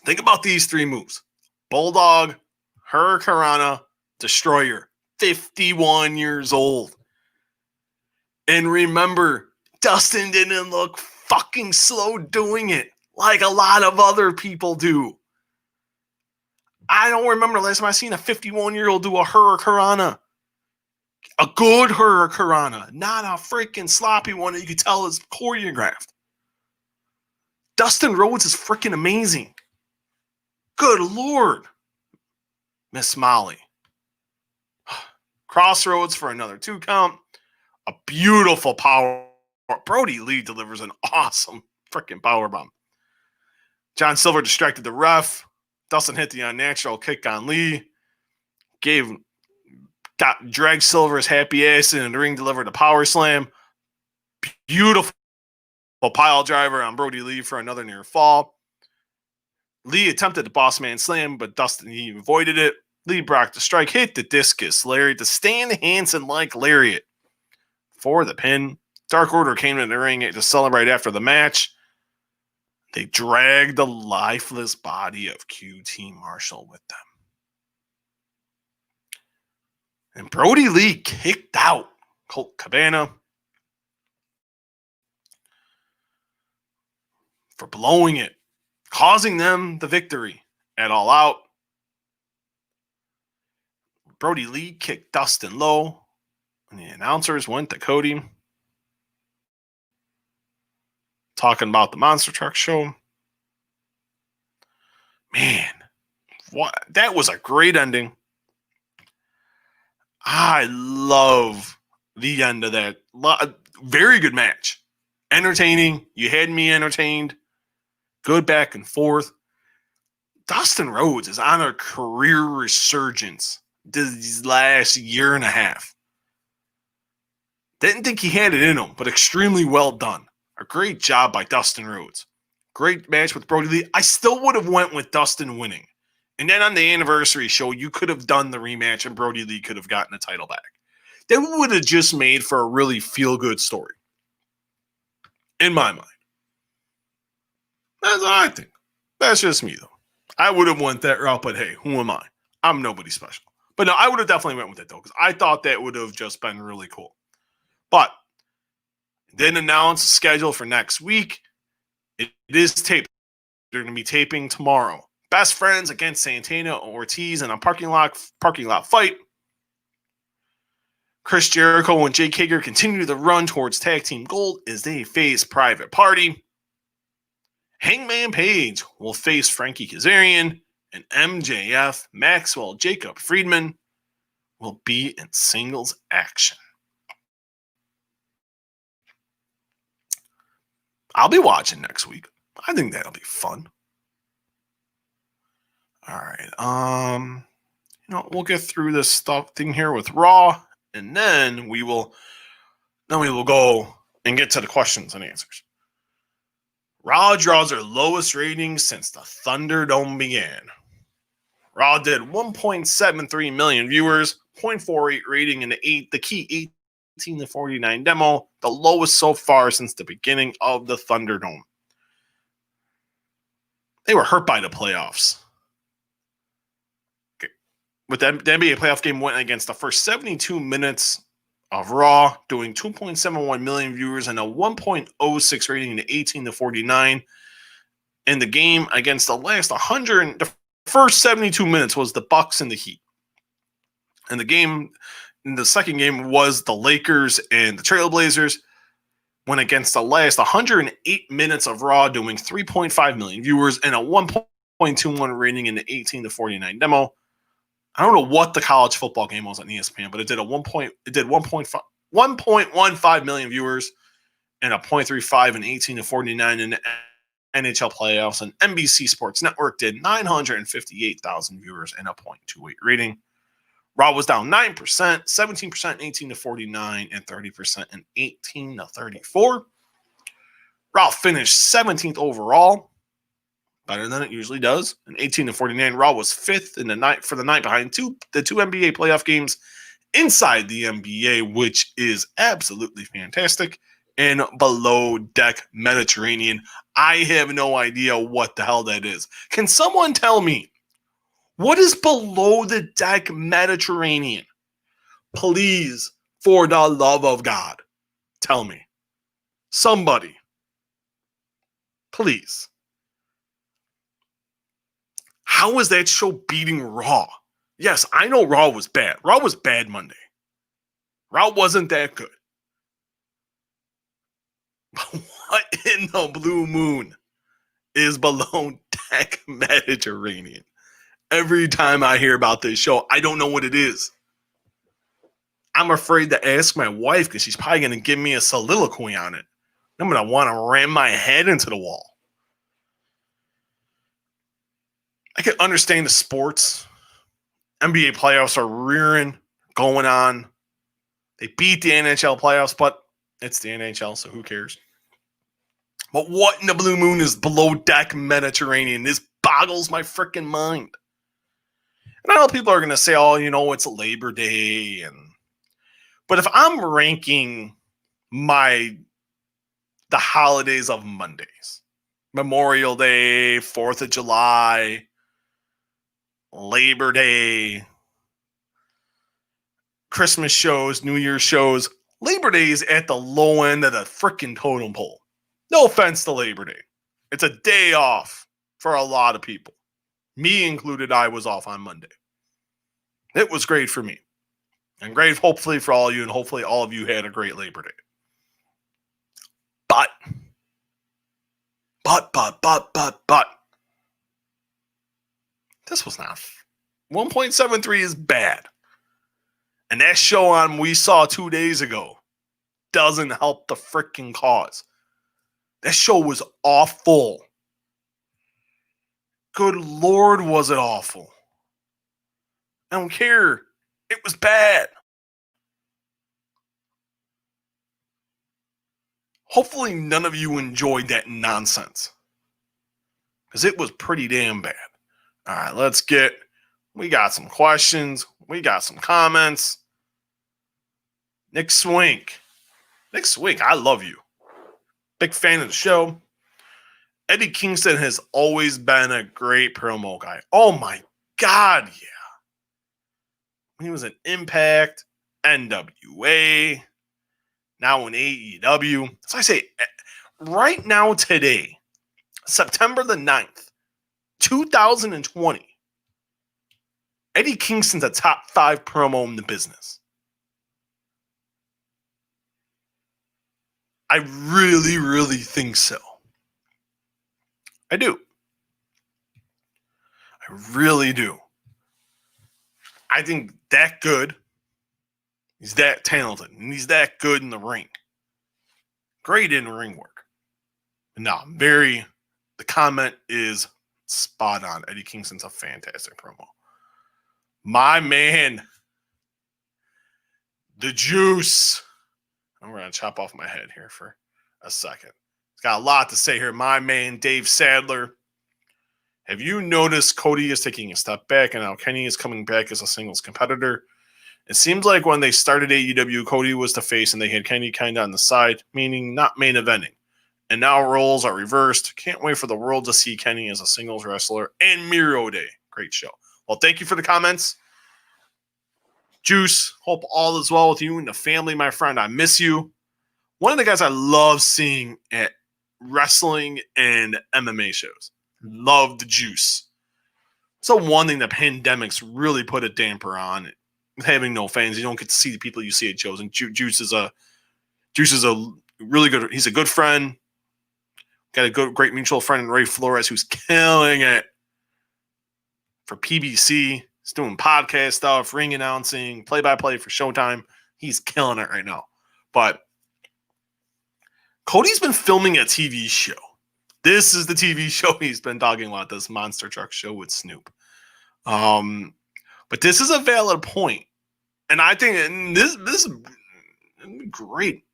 Think about these three moves. Bulldog, Hurricanrana, Destroyer. 51 years old. And remember, Dustin didn't look fucking slow doing it like a lot of other people do. I don't remember the last time I seen a 51-year-old do a Hurricanrana. A good Hurricanrana, not a freaking sloppy one that you could tell is choreographed. Dustin Rhodes is freaking amazing. Good Lord. Miss Molly. Crossroads for another 2 count. A beautiful power. Brody Lee delivers an awesome freaking powerbomb. John Silver distracted the ref. Dustin hit the unnatural kick on Lee. Dragged Silver's happy ass in the ring, delivered a power slam. Beautiful pile driver on Brody Lee for another near fall. Lee attempted the boss man slam, but Dustin he avoided it. Lee blocked the strike, hit the discus lariat, the Stan Hansen-like lariat for the pin. Dark Order came in the ring to celebrate after the match. They dragged the lifeless body of QT Marshall with them. And Brody Lee kicked out Colt Cabana for blowing it, causing them the victory at All Out. Brody Lee kicked Dustin low, and the announcers went to Cody, talking about the Monster Truck show. Man, that was a great ending. I love the end of that. Very good match. Entertaining. You had me entertained. Good back and forth. Dustin Rhodes is on a career resurgence this last year and a half. Didn't think he had it in him, but extremely well done. A great job by Dustin Rhodes. Great match with Brody Lee. I still would have went with Dustin winning. And then on the anniversary show, you could have done the rematch and Brody Lee could have gotten the title back. That would have just made for a really feel-good story. In my mind. That's what I think. That's just me, though. I would have went that route, but hey, who am I? I'm nobody special. But no, I would have definitely went with it, though, because I thought that would have just been really cool. But then announce the schedule for next week. It is taped. They're going to be taping tomorrow. Best Friends against Santana Ortiz in a parking lot fight. Chris Jericho and Jake Hager continue the run towards tag team gold as they face Private Party. Hangman Page will face Frankie Kazarian, and MJF, Maxwell Jacob Friedman will be in singles action. I'll be watching next week. I think that'll be fun. All right. We'll get through this thing here with Raw, and then we will go and get to the questions and answers. Raw draws their lowest ratings since the Thunderdome began. Raw did 1.73 million viewers, 0.48 rating in the key 18 to 49 demo, the lowest so far since the beginning of the Thunderdome. They were hurt by the playoffs. Okay. With the NBA playoff game went against the first 72 minutes of Raw, doing 2.71 million viewers and a 1.06 rating in the 18 to 49. In the game against the first 72 minutes was the Bucks and the Heat. And the second game was the Lakers and the Trailblazers. Went against the last 108 minutes of Raw, doing 3.5 million viewers and a 1.21 rating in the 18 to 49 demo. I don't know what the college football game was on ESPN, but it did 1.15 million viewers and a 0.35 in 18 to 49 in the NHL playoffs. And NBC Sports Network did 958,000 viewers and a 0.28 rating. Raw was down 9%, 17% in 18 to 49, and 30% in 18 to 34. Raw finished 17th overall, better than it usually does. In 18 to 49, Raw was 5th in the night for the night behind the two NBA playoff games inside the NBA, which is absolutely fantastic. and Below Deck Mediterranean. I have no idea what the hell that is. Can someone tell me, what is Below the Deck Mediterranean? Please, for the love of God, tell me. Somebody. Please. How is that show beating Raw? Yes, I know Raw was bad. Raw was bad Monday. Raw wasn't that good. But what in the blue moon is Below Deck Mediterranean? Every time I hear about this show, I don't know what it is. I'm afraid to ask my wife because she's probably going to give me a soliloquy on it. I'm going to want to ram my head into the wall. I can understand the sports. NBA playoffs are rearing, going on. They beat the NHL playoffs, but it's the NHL, so who cares? But what in the blue moon is Below Deck Mediterranean? This boggles my freaking mind. And I know people are going to say, oh, you know, it's a Labor Day. But if I'm ranking the holidays of Mondays, Memorial Day, 4th of July, Labor Day, Christmas shows, New Year's shows, Labor Day is at the low end of the freaking totem pole. No offense to Labor Day. It's a day off for a lot of people. Me included, I was off on Monday. It was great for me. And great, hopefully, for all of you, and hopefully all of you had a great Labor Day. But. This was not. 1.73 is bad. And that show we saw 2 days ago doesn't help the freaking cause. That show was awful. Good Lord, was it awful. I don't care. It was bad. Hopefully none of you enjoyed that nonsense. Because it was pretty damn bad. All right, we got some questions. We got some comments. Nick Swink, I love you. Big fan of the show. Eddie Kingston has always been a great promo guy. Oh my God, yeah. He was an Impact, NWA, now in AEW. So I say, right now today, September the 9th, 2020, Eddie Kingston's a top 5 promo in the business. I really, really think so. I do. I really do. I think that good. He's that talented. And he's that good in the ring. Great in ring work. No, the comment is spot on. Eddie Kingston's a fantastic promo. My man, the Juice. I'm going to chop off my head here for a second. He's got a lot to say here. My man, Dave Sadler. Have you noticed Cody is taking a step back and now Kenny is coming back as a singles competitor? It seems like when they started AEW, Cody was the face and they had Kenny kind of on the side, meaning not main eventing. And now roles are reversed. Can't wait for the world to see Kenny as a singles wrestler and Miro Day. Great show. Well, thank you for the comments. Juice, hope all is well with you and the family, my friend. I miss you. One of the guys I love seeing at wrestling and MMA shows. Love the Juice. So one thing the pandemic's really put a damper on, having no fans. You don't get to see the people you see at shows. And Juice is a really good. He's a good friend. Got a great mutual friend in Ray Flores who's killing it for PBC. He's doing podcast stuff, ring announcing, play-by-play for Showtime. He's killing it right now. But Cody's been filming a TV show. This is the TV show he's been talking about, this Monster Truck show with Snoop. But this is a valid point. And I think this is a great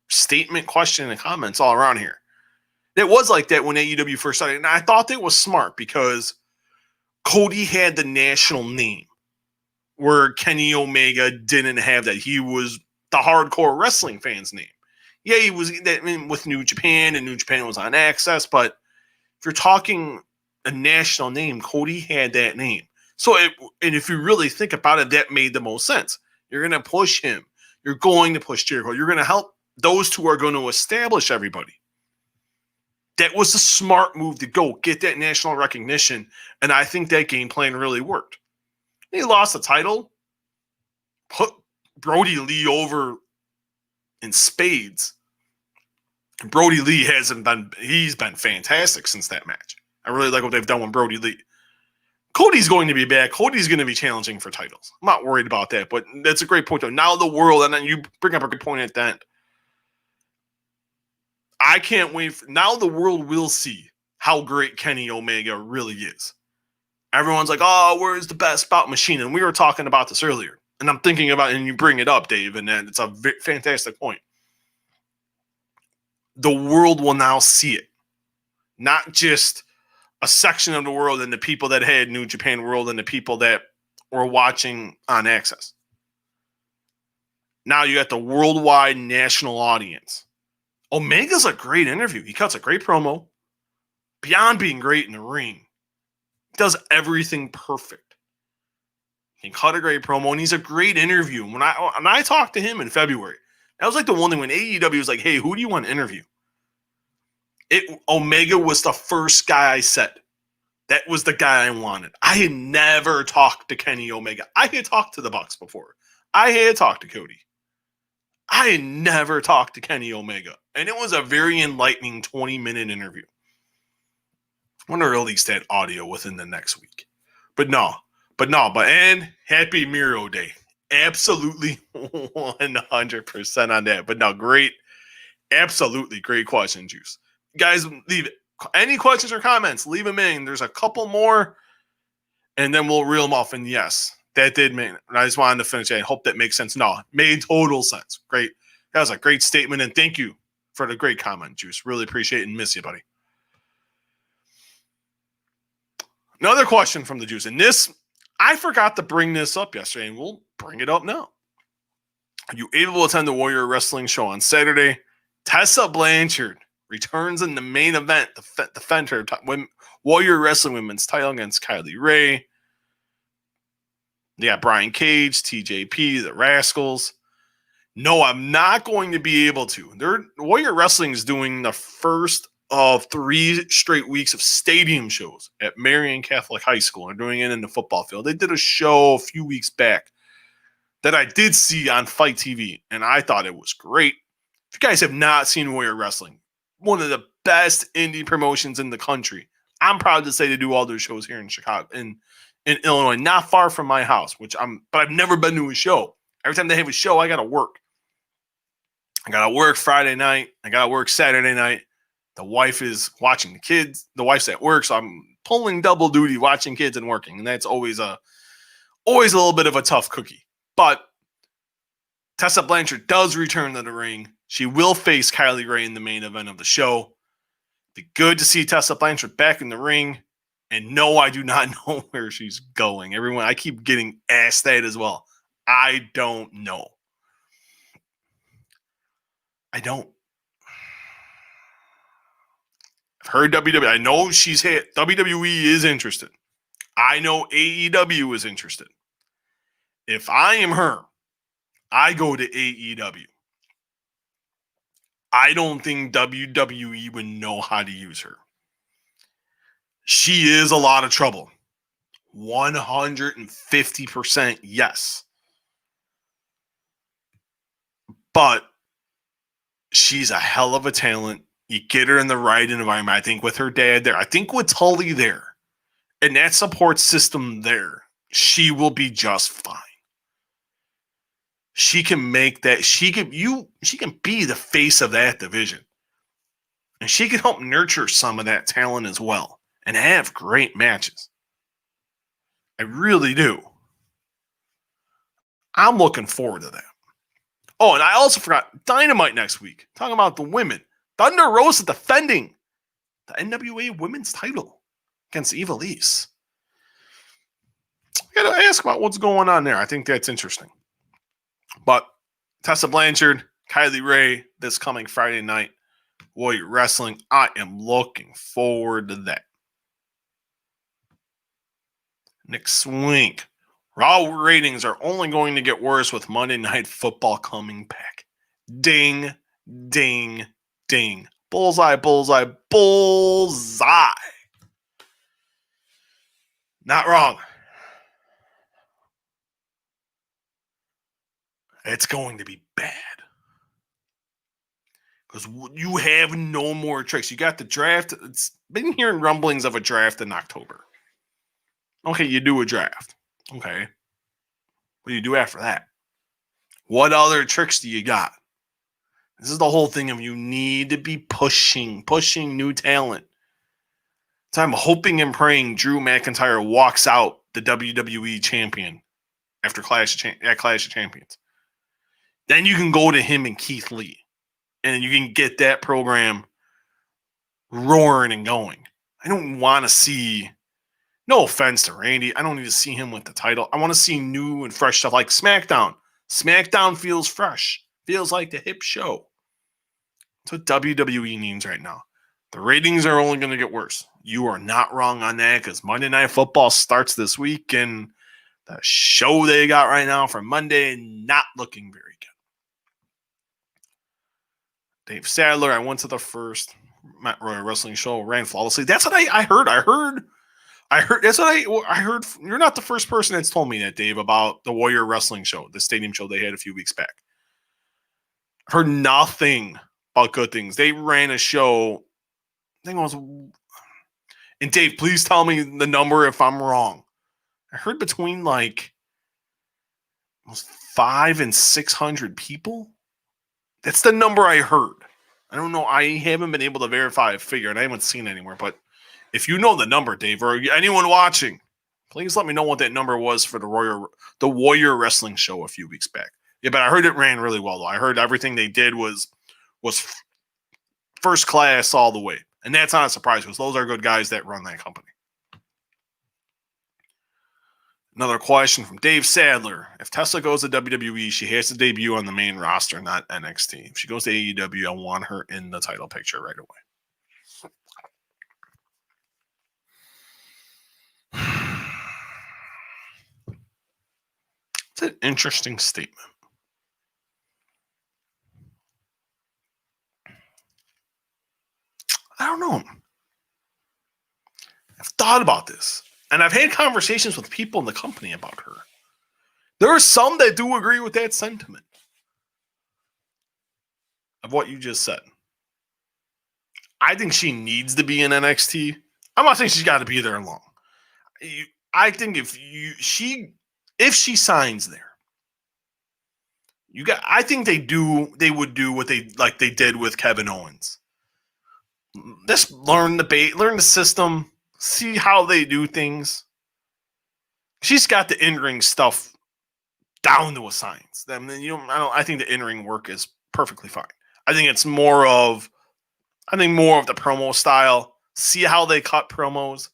statement, question, and comments all around here. It was like that when AEW first started. And I thought that was smart because Cody had the national name where Kenny Omega didn't have that. He was the hardcore wrestling fans' name. Yeah, he was with New Japan, and New Japan was on Access, but if you're talking a national name, Cody had that name. So, and if you really think about it, that made the most sense. You're going to push him. You're going to push Jericho. You're going to help. Those two are going to establish everybody. That was a smart move to go get that national recognition, and I think that game plan really worked. He lost the title, put Brody Lee over in spades. Brody Lee he's been fantastic since that match. I really like what they've done with Brody Lee. Cody's going to be back. Cody's going to be challenging for titles. I'm not worried about that, but that's a great point, though. Now the world, and then you bring up a good point at the end. I can't wait. Now the world will see how great Kenny Omega really is. Everyone's like, oh, where's the best bout machine? And we were talking about this earlier. And I'm thinking about it, and you bring it up, Dave, and it's a fantastic point. The world will now see it. Not just a section of the world and the people that had New Japan World and the people that were watching on Access. Now you got the worldwide national audience. Omega's a great interview. He cuts a great promo. Beyond being great in the ring, he does everything perfect. He can cut a great promo, and he's a great interview. When I talked to him in February, that was like the one thing when AEW was like, hey, who do you want to interview? Omega was the first guy I said. That was the guy I wanted. I had never talked to Kenny Omega. I had talked to the Bucks before. I had talked to Cody. I had never talked to Kenny Omega. And it was a very enlightening 20-minute interview. I want to release that audio within the next week. And happy Miro Day. Absolutely 100% on that. But no, great. Absolutely great question, Juice. Guys, leave it. Any questions or comments, leave them in. There's a couple more, and then we'll reel them off. And yes, that did mean. I just wanted to finish. I hope that makes sense. No, it made total sense. Great. That was a great statement, and thank you for the great comment, Juice. Really appreciate it and miss you, buddy. Another question from the Juice, and this, I forgot to bring this up yesterday, and we'll bring it up now. Are you able to attend the Warrior Wrestling show on Saturday? Tessa Blanchard returns in the main event to defend her Warrior Wrestling Women's title against Kylie Ray. They got Brian Cage, TJP, the Rascals. No, I'm not going to be able to. Warrior Wrestling is doing the first of 3 straight weeks of stadium shows at Marion Catholic High School. They're doing it in the football field. They did a show a few weeks back that I did see on Fight TV, and I thought it was great. If you guys have not seen Warrior Wrestling, one of the best indie promotions in the country. I'm proud to say they do all their shows here in Chicago, in Illinois, not far from my house, but I've never been to a show. Every time they have a show, I got to work. I got to work Friday night. I got to work Saturday night. The wife is watching the kids. The wife's at work, so I'm pulling double duty, watching kids and working, and that's always a little bit of a tough cookie. But Tessa Blanchard does return to the ring. She will face Kylie Ray in the main event of the show. Be good to see Tessa Blanchard back in the ring. And no, I do not know where she's going. Everyone, I keep getting asked that as well. I don't know. I don't. I've heard WWE. I know she's hit. WWE is interested. I know AEW is interested. If I am her, I go to AEW. I don't think WWE would know how to use her. She is a lot of trouble. 150% yes. But she's a hell of a talent. You get her in the right environment. I think with her dad there. I think with Tully there. And that support system there. She will be just fine. She can make that. She can be the face of that division. And she can help nurture some of that talent as well. And have great matches. I really do. I'm looking forward to that. Oh, and I also forgot Dynamite next week. Talking about the women. Thunder Rosa defending the NWA Women's title against Ivelisse. I got to ask about what's going on there. I think that's interesting. But Tessa Blanchard, Kylie Ray, this coming Friday night. Warrior Wrestling. I am looking forward to that. Next week, Raw ratings are only going to get worse with Monday Night Football coming back. Ding, ding, ding. Bullseye, bullseye, bullseye. Not wrong. It's going to be bad. Because you have no more tricks. You got the draft. It's been hearing rumblings of a draft in October. Okay, you do a draft. Okay. What do you do after that? What other tricks do you got? This is the whole thing of you need to be pushing new talent. So I'm hoping and praying Drew McIntyre walks out the WWE champion after Clash of Champions. Then you can go to him and Keith Lee. And you can get that program roaring and going. I don't want to see, no offense to Randy, I don't need to see him with the title. I want to see new and fresh stuff like SmackDown. SmackDown feels fresh. Feels like the hip show. That's what WWE needs right now. The ratings are only going to get worse. You are not wrong on that because Monday Night Football starts this week and the show they got right now for Monday not looking very good. Dave Sadler, I went to the first Matt Roy Wrestling show, ran flawlessly. That's what I heard. That's what I heard. You're not the first person that's told me that, Dave, about the Warrior Wrestling show, the stadium show they had a few weeks back. I've heard nothing about good things. They ran a show. I think it was, and Dave, please tell me the number if I'm wrong. I heard between like 500 and 600 people. That's the number I heard. I don't know. I haven't been able to verify a figure, and I haven't seen it anywhere. But if you know the number, Dave, or anyone watching, please let me know what that number was for the Warrior Wrestling show a few weeks back. Yeah, but I heard it ran really well, though. I heard everything they did was first class all the way. And that's not a surprise because those are good guys that run that company. Another question from Dave Sadler. If Tessa goes to WWE, she has to debut on the main roster, not NXT. If she goes to AEW, I want her in the title picture right away. It's an interesting statement. I don't know. I've thought about this. And I've had conversations with people in the company about her. There are some that do agree with that sentiment of what you just said. I think she needs to be in NXT. I'm not saying she's got to be there long. I think if she signs there, I think they would do what they did with Kevin Owens. Just learn the system. See how they do things. She's got the in-ring stuff down to a science. I mean, I think the in-ring work is perfectly fine. I think it's more of the promo style. See how they cut promos,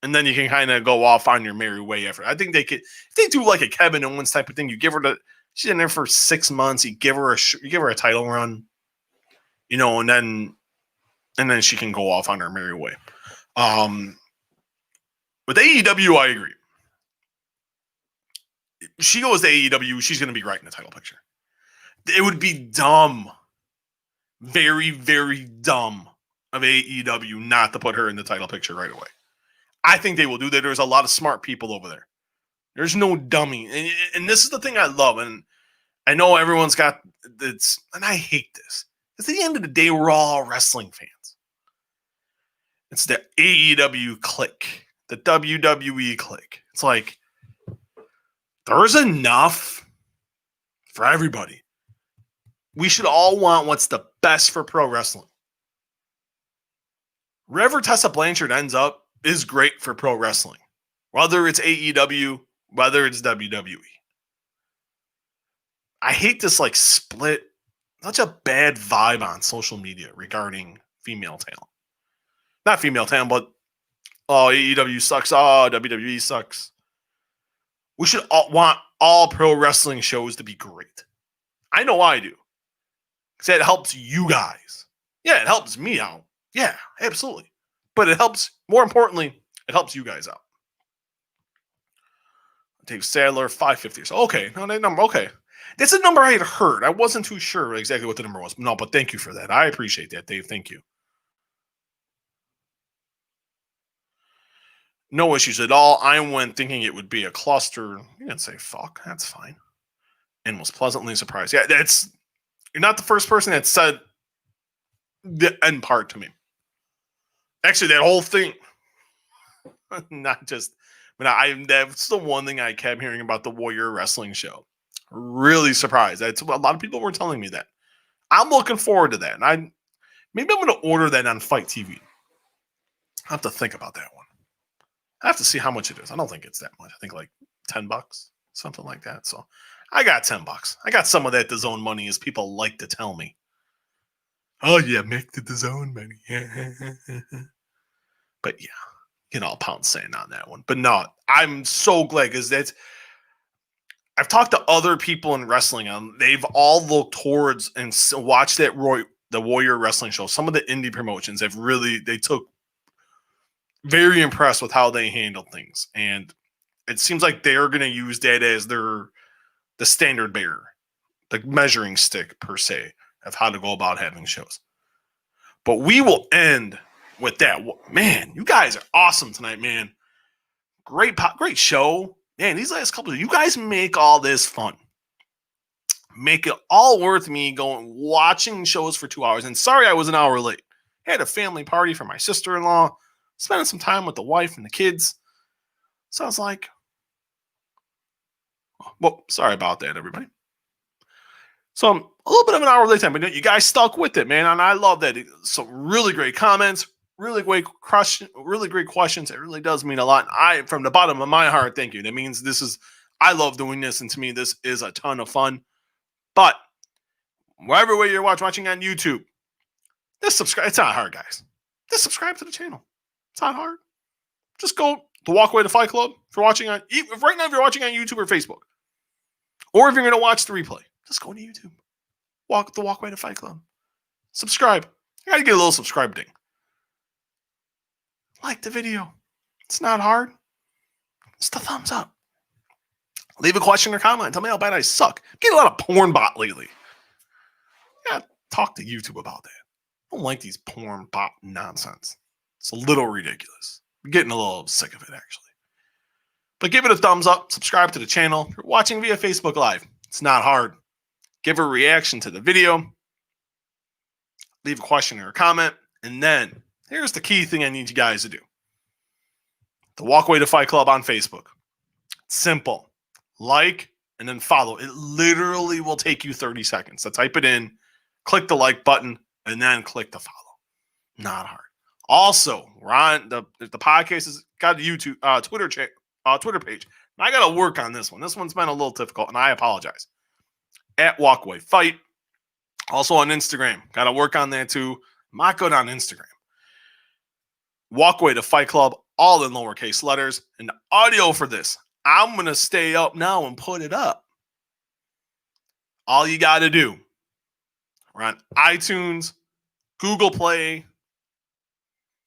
and then you can kind of go off on your merry way after. I think if they do like a Kevin Owens type of thing, you give her she's in there for 6 months. You give her a title run, and then she can go off on her merry way. With AEW, I agree. She goes to AEW, she's going to be right in the title picture. It would be dumb, very, very dumb of AEW not to put her in the title picture right away. I think they will do that. There's a lot of smart people over there. There's no dummy. And this is the thing I love. And I know everyone's got this, and I hate this. At the end of the day, we're all wrestling fans. It's the AEW clique, the WWE clique. It's like, there's enough for everybody. We should all want what's the best for pro wrestling. Wherever Tessa Blanchard ends up is great for pro wrestling. Whether it's AEW, whether it's WWE. I hate this split, such a bad vibe on social media regarding female talent. Not female talent, but AEW sucks. WWE sucks. We should want all pro wrestling shows to be great. I know I do. Because it helps you guys. Yeah, it helps me out. Yeah, absolutely. But it helps, more importantly, it helps you guys out. Dave Sadler, 550. So, okay, no, that number, okay. That's a number I had heard. I wasn't too sure exactly what the number was. No, but thank you for that. I appreciate that, Dave. Thank you. No issues at all. I went thinking it would be a cluster. You didn't say fuck. That's fine. And was pleasantly surprised. Yeah, you're not the first person that said the end part to me. Actually, that whole thing, not just, but that's the one thing I kept hearing about the Warrior Wrestling show. Really surprised. A lot of people were telling me that. I'm looking forward to that. And maybe I'm going to order that on Fight TV. I have to think about that one. I have to see how much it is. I don't think it's that much. I think like $10, something like that. So I got $10. I got some of that DAZN money, as people like to tell me. Oh yeah, make the DAZN money. But yeah, all pound sand on that one. But no, I'm so glad, because I've talked to other people in wrestling, and they've all looked towards and watched the Warrior Wrestling show. Some of the indie promotions they took very impressed with how they handled things. And it seems like they're going to use that as the standard bearer, the measuring stick per se of how to go about having shows. But we will end with that. Man, you guys are awesome tonight, man. Great show. Man, these last couple of you guys make all this fun. Make it all worth me watching shows for 2 hours. And sorry I was an hour late. I had a family party for my sister-in-law, spending some time with the wife and the kids. So I was like, well, sorry about that, everybody. So I'm a little bit of an hour late time, but you guys stuck with it, man. And I love that. Some really great comments, really great questions. It really does mean a lot. And from the bottom of my heart, thank you. That means I love doing this. And to me, this is a ton of fun. But wherever way you're watching on YouTube, just subscribe. It's not hard, guys. Just subscribe to the channel. It's not hard. Just go to Walkway to Fight Club. If you're watching right now, if you're watching on YouTube or Facebook, or if you're going to watch the replay, just go to YouTube. The Walkway to Fight Club. Subscribe. You got to get a little subscribe ding. Like the video. It's not hard. It's the thumbs up. Leave a question or comment. Tell me how bad I suck. Get a lot of porn bot lately. Yeah, talk to YouTube about that. I don't like these porn bot nonsense. It's a little ridiculous. I'm getting a little sick of it, actually. But give it a thumbs up. Subscribe to the channel. If you're watching via Facebook Live, it's not hard. Give a reaction to the video. Leave a question or a comment. And then, here's the key thing I need you guys to do. The Walkway to Fight Club on Facebook. It's simple. Like and then follow. It literally will take you 30 seconds. So type it in, click the like button, and then click the follow. Not hard. Also, we're on the podcast has got a YouTube Twitter page. And I got to work on this one. This one's been a little difficult, and I apologize. At Walkway Fight. Also on Instagram. Got to work on that too. I'm not good on Instagram. Walkway to Fight Club, all in lowercase letters. And the audio for this, I'm going to stay up now and put it up. All you got to do, we're on iTunes, Google Play,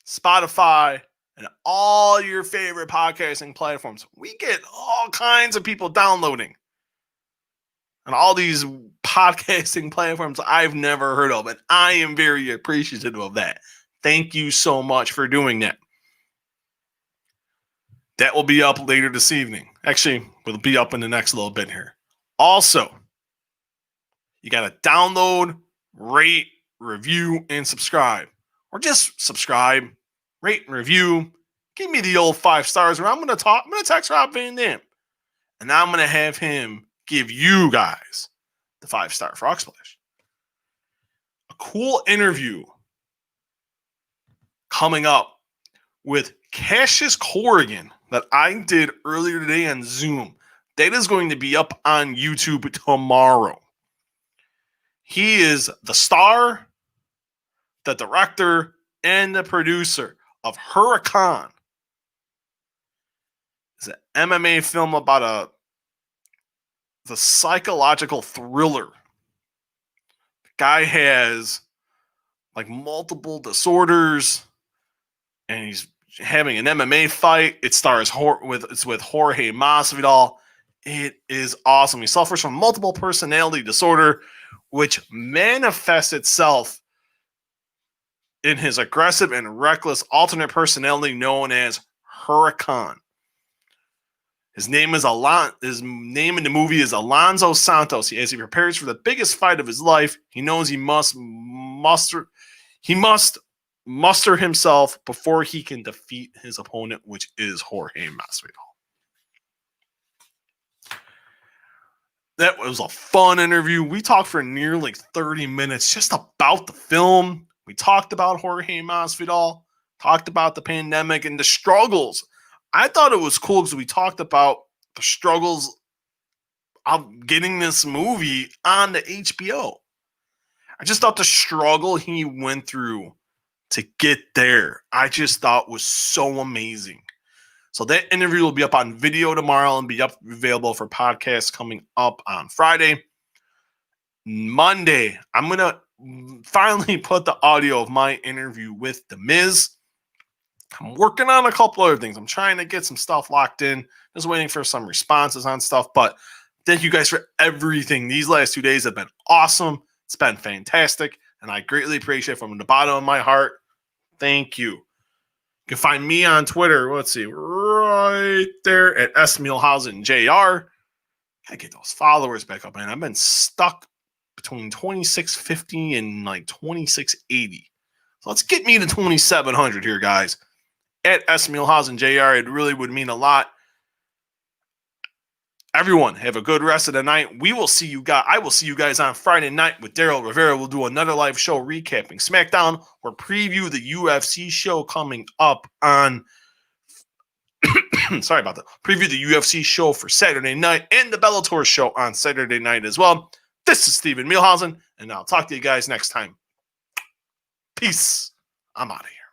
Spotify, and all your favorite podcasting platforms. We get all kinds of people downloading on all these podcasting platforms I've never heard of, and I am very appreciative of that. Thank you so much for doing that. That will be up later this evening. Actually, it'll be up in the next little bit here. Also, you got to download, rate, review, and subscribe. Or just subscribe, rate, and review. Give me the old 5 stars. Or I'm going to text Rob Van Dam. And I'm going to have him give you guys the 5-star Frog Splash. A cool interview coming up with Cassius Corrigan that I did earlier today on Zoom. That is going to be up on YouTube tomorrow. He is the star, the director, and the producer of Huracan. It's an MMA film about the psychological thriller Guy has like multiple disorders, and he's having an MMA fight. It stars with Jorge Masvidal. It is awesome. He suffers from multiple personality disorder, which manifests itself in his aggressive and reckless alternate personality known as Huracan. His name in the movie is Alonzo Santos. As he prepares for the biggest fight of his life, he knows he must muster himself before he can defeat his opponent, which is Jorge Masvidal. That was a fun interview. We talked for nearly 30 minutes just about the film. We talked about Jorge Masvidal, talked about the pandemic and the struggles. I thought it was cool because we talked about the struggles of getting this movie on the HBO. I just thought the struggle he went through to get there, I just thought was so amazing. So that interview will be up on video tomorrow and be available for podcasts coming up on Friday. Monday, I'm going to finally put the audio of my interview with The Miz. I'm working on a couple other things. I'm trying to get some stuff locked in. Just waiting for some responses on stuff. But thank you guys for everything. These last 2 days have been awesome. It's been fantastic. And I greatly appreciate it from the bottom of my heart. Thank you. You can find me on Twitter. Let's see. Right there at Muehlhausen JR. Gotta get those followers back up, man. I've been stuck between 2650 and like 2680. So let's get me to 2700 here, guys. At Muehlhausen JR. It really would mean a lot. Everyone, have a good rest of the night. I will see you guys on Friday night with Daryl Rivera. We'll do another live show recapping SmackDown or preview the UFC show coming up on sorry about that. Preview the UFC show for Saturday night and the Bellator show on Saturday night as well. This is Steven Muehlhausen, and I'll talk to you guys next time. Peace. I'm out of here.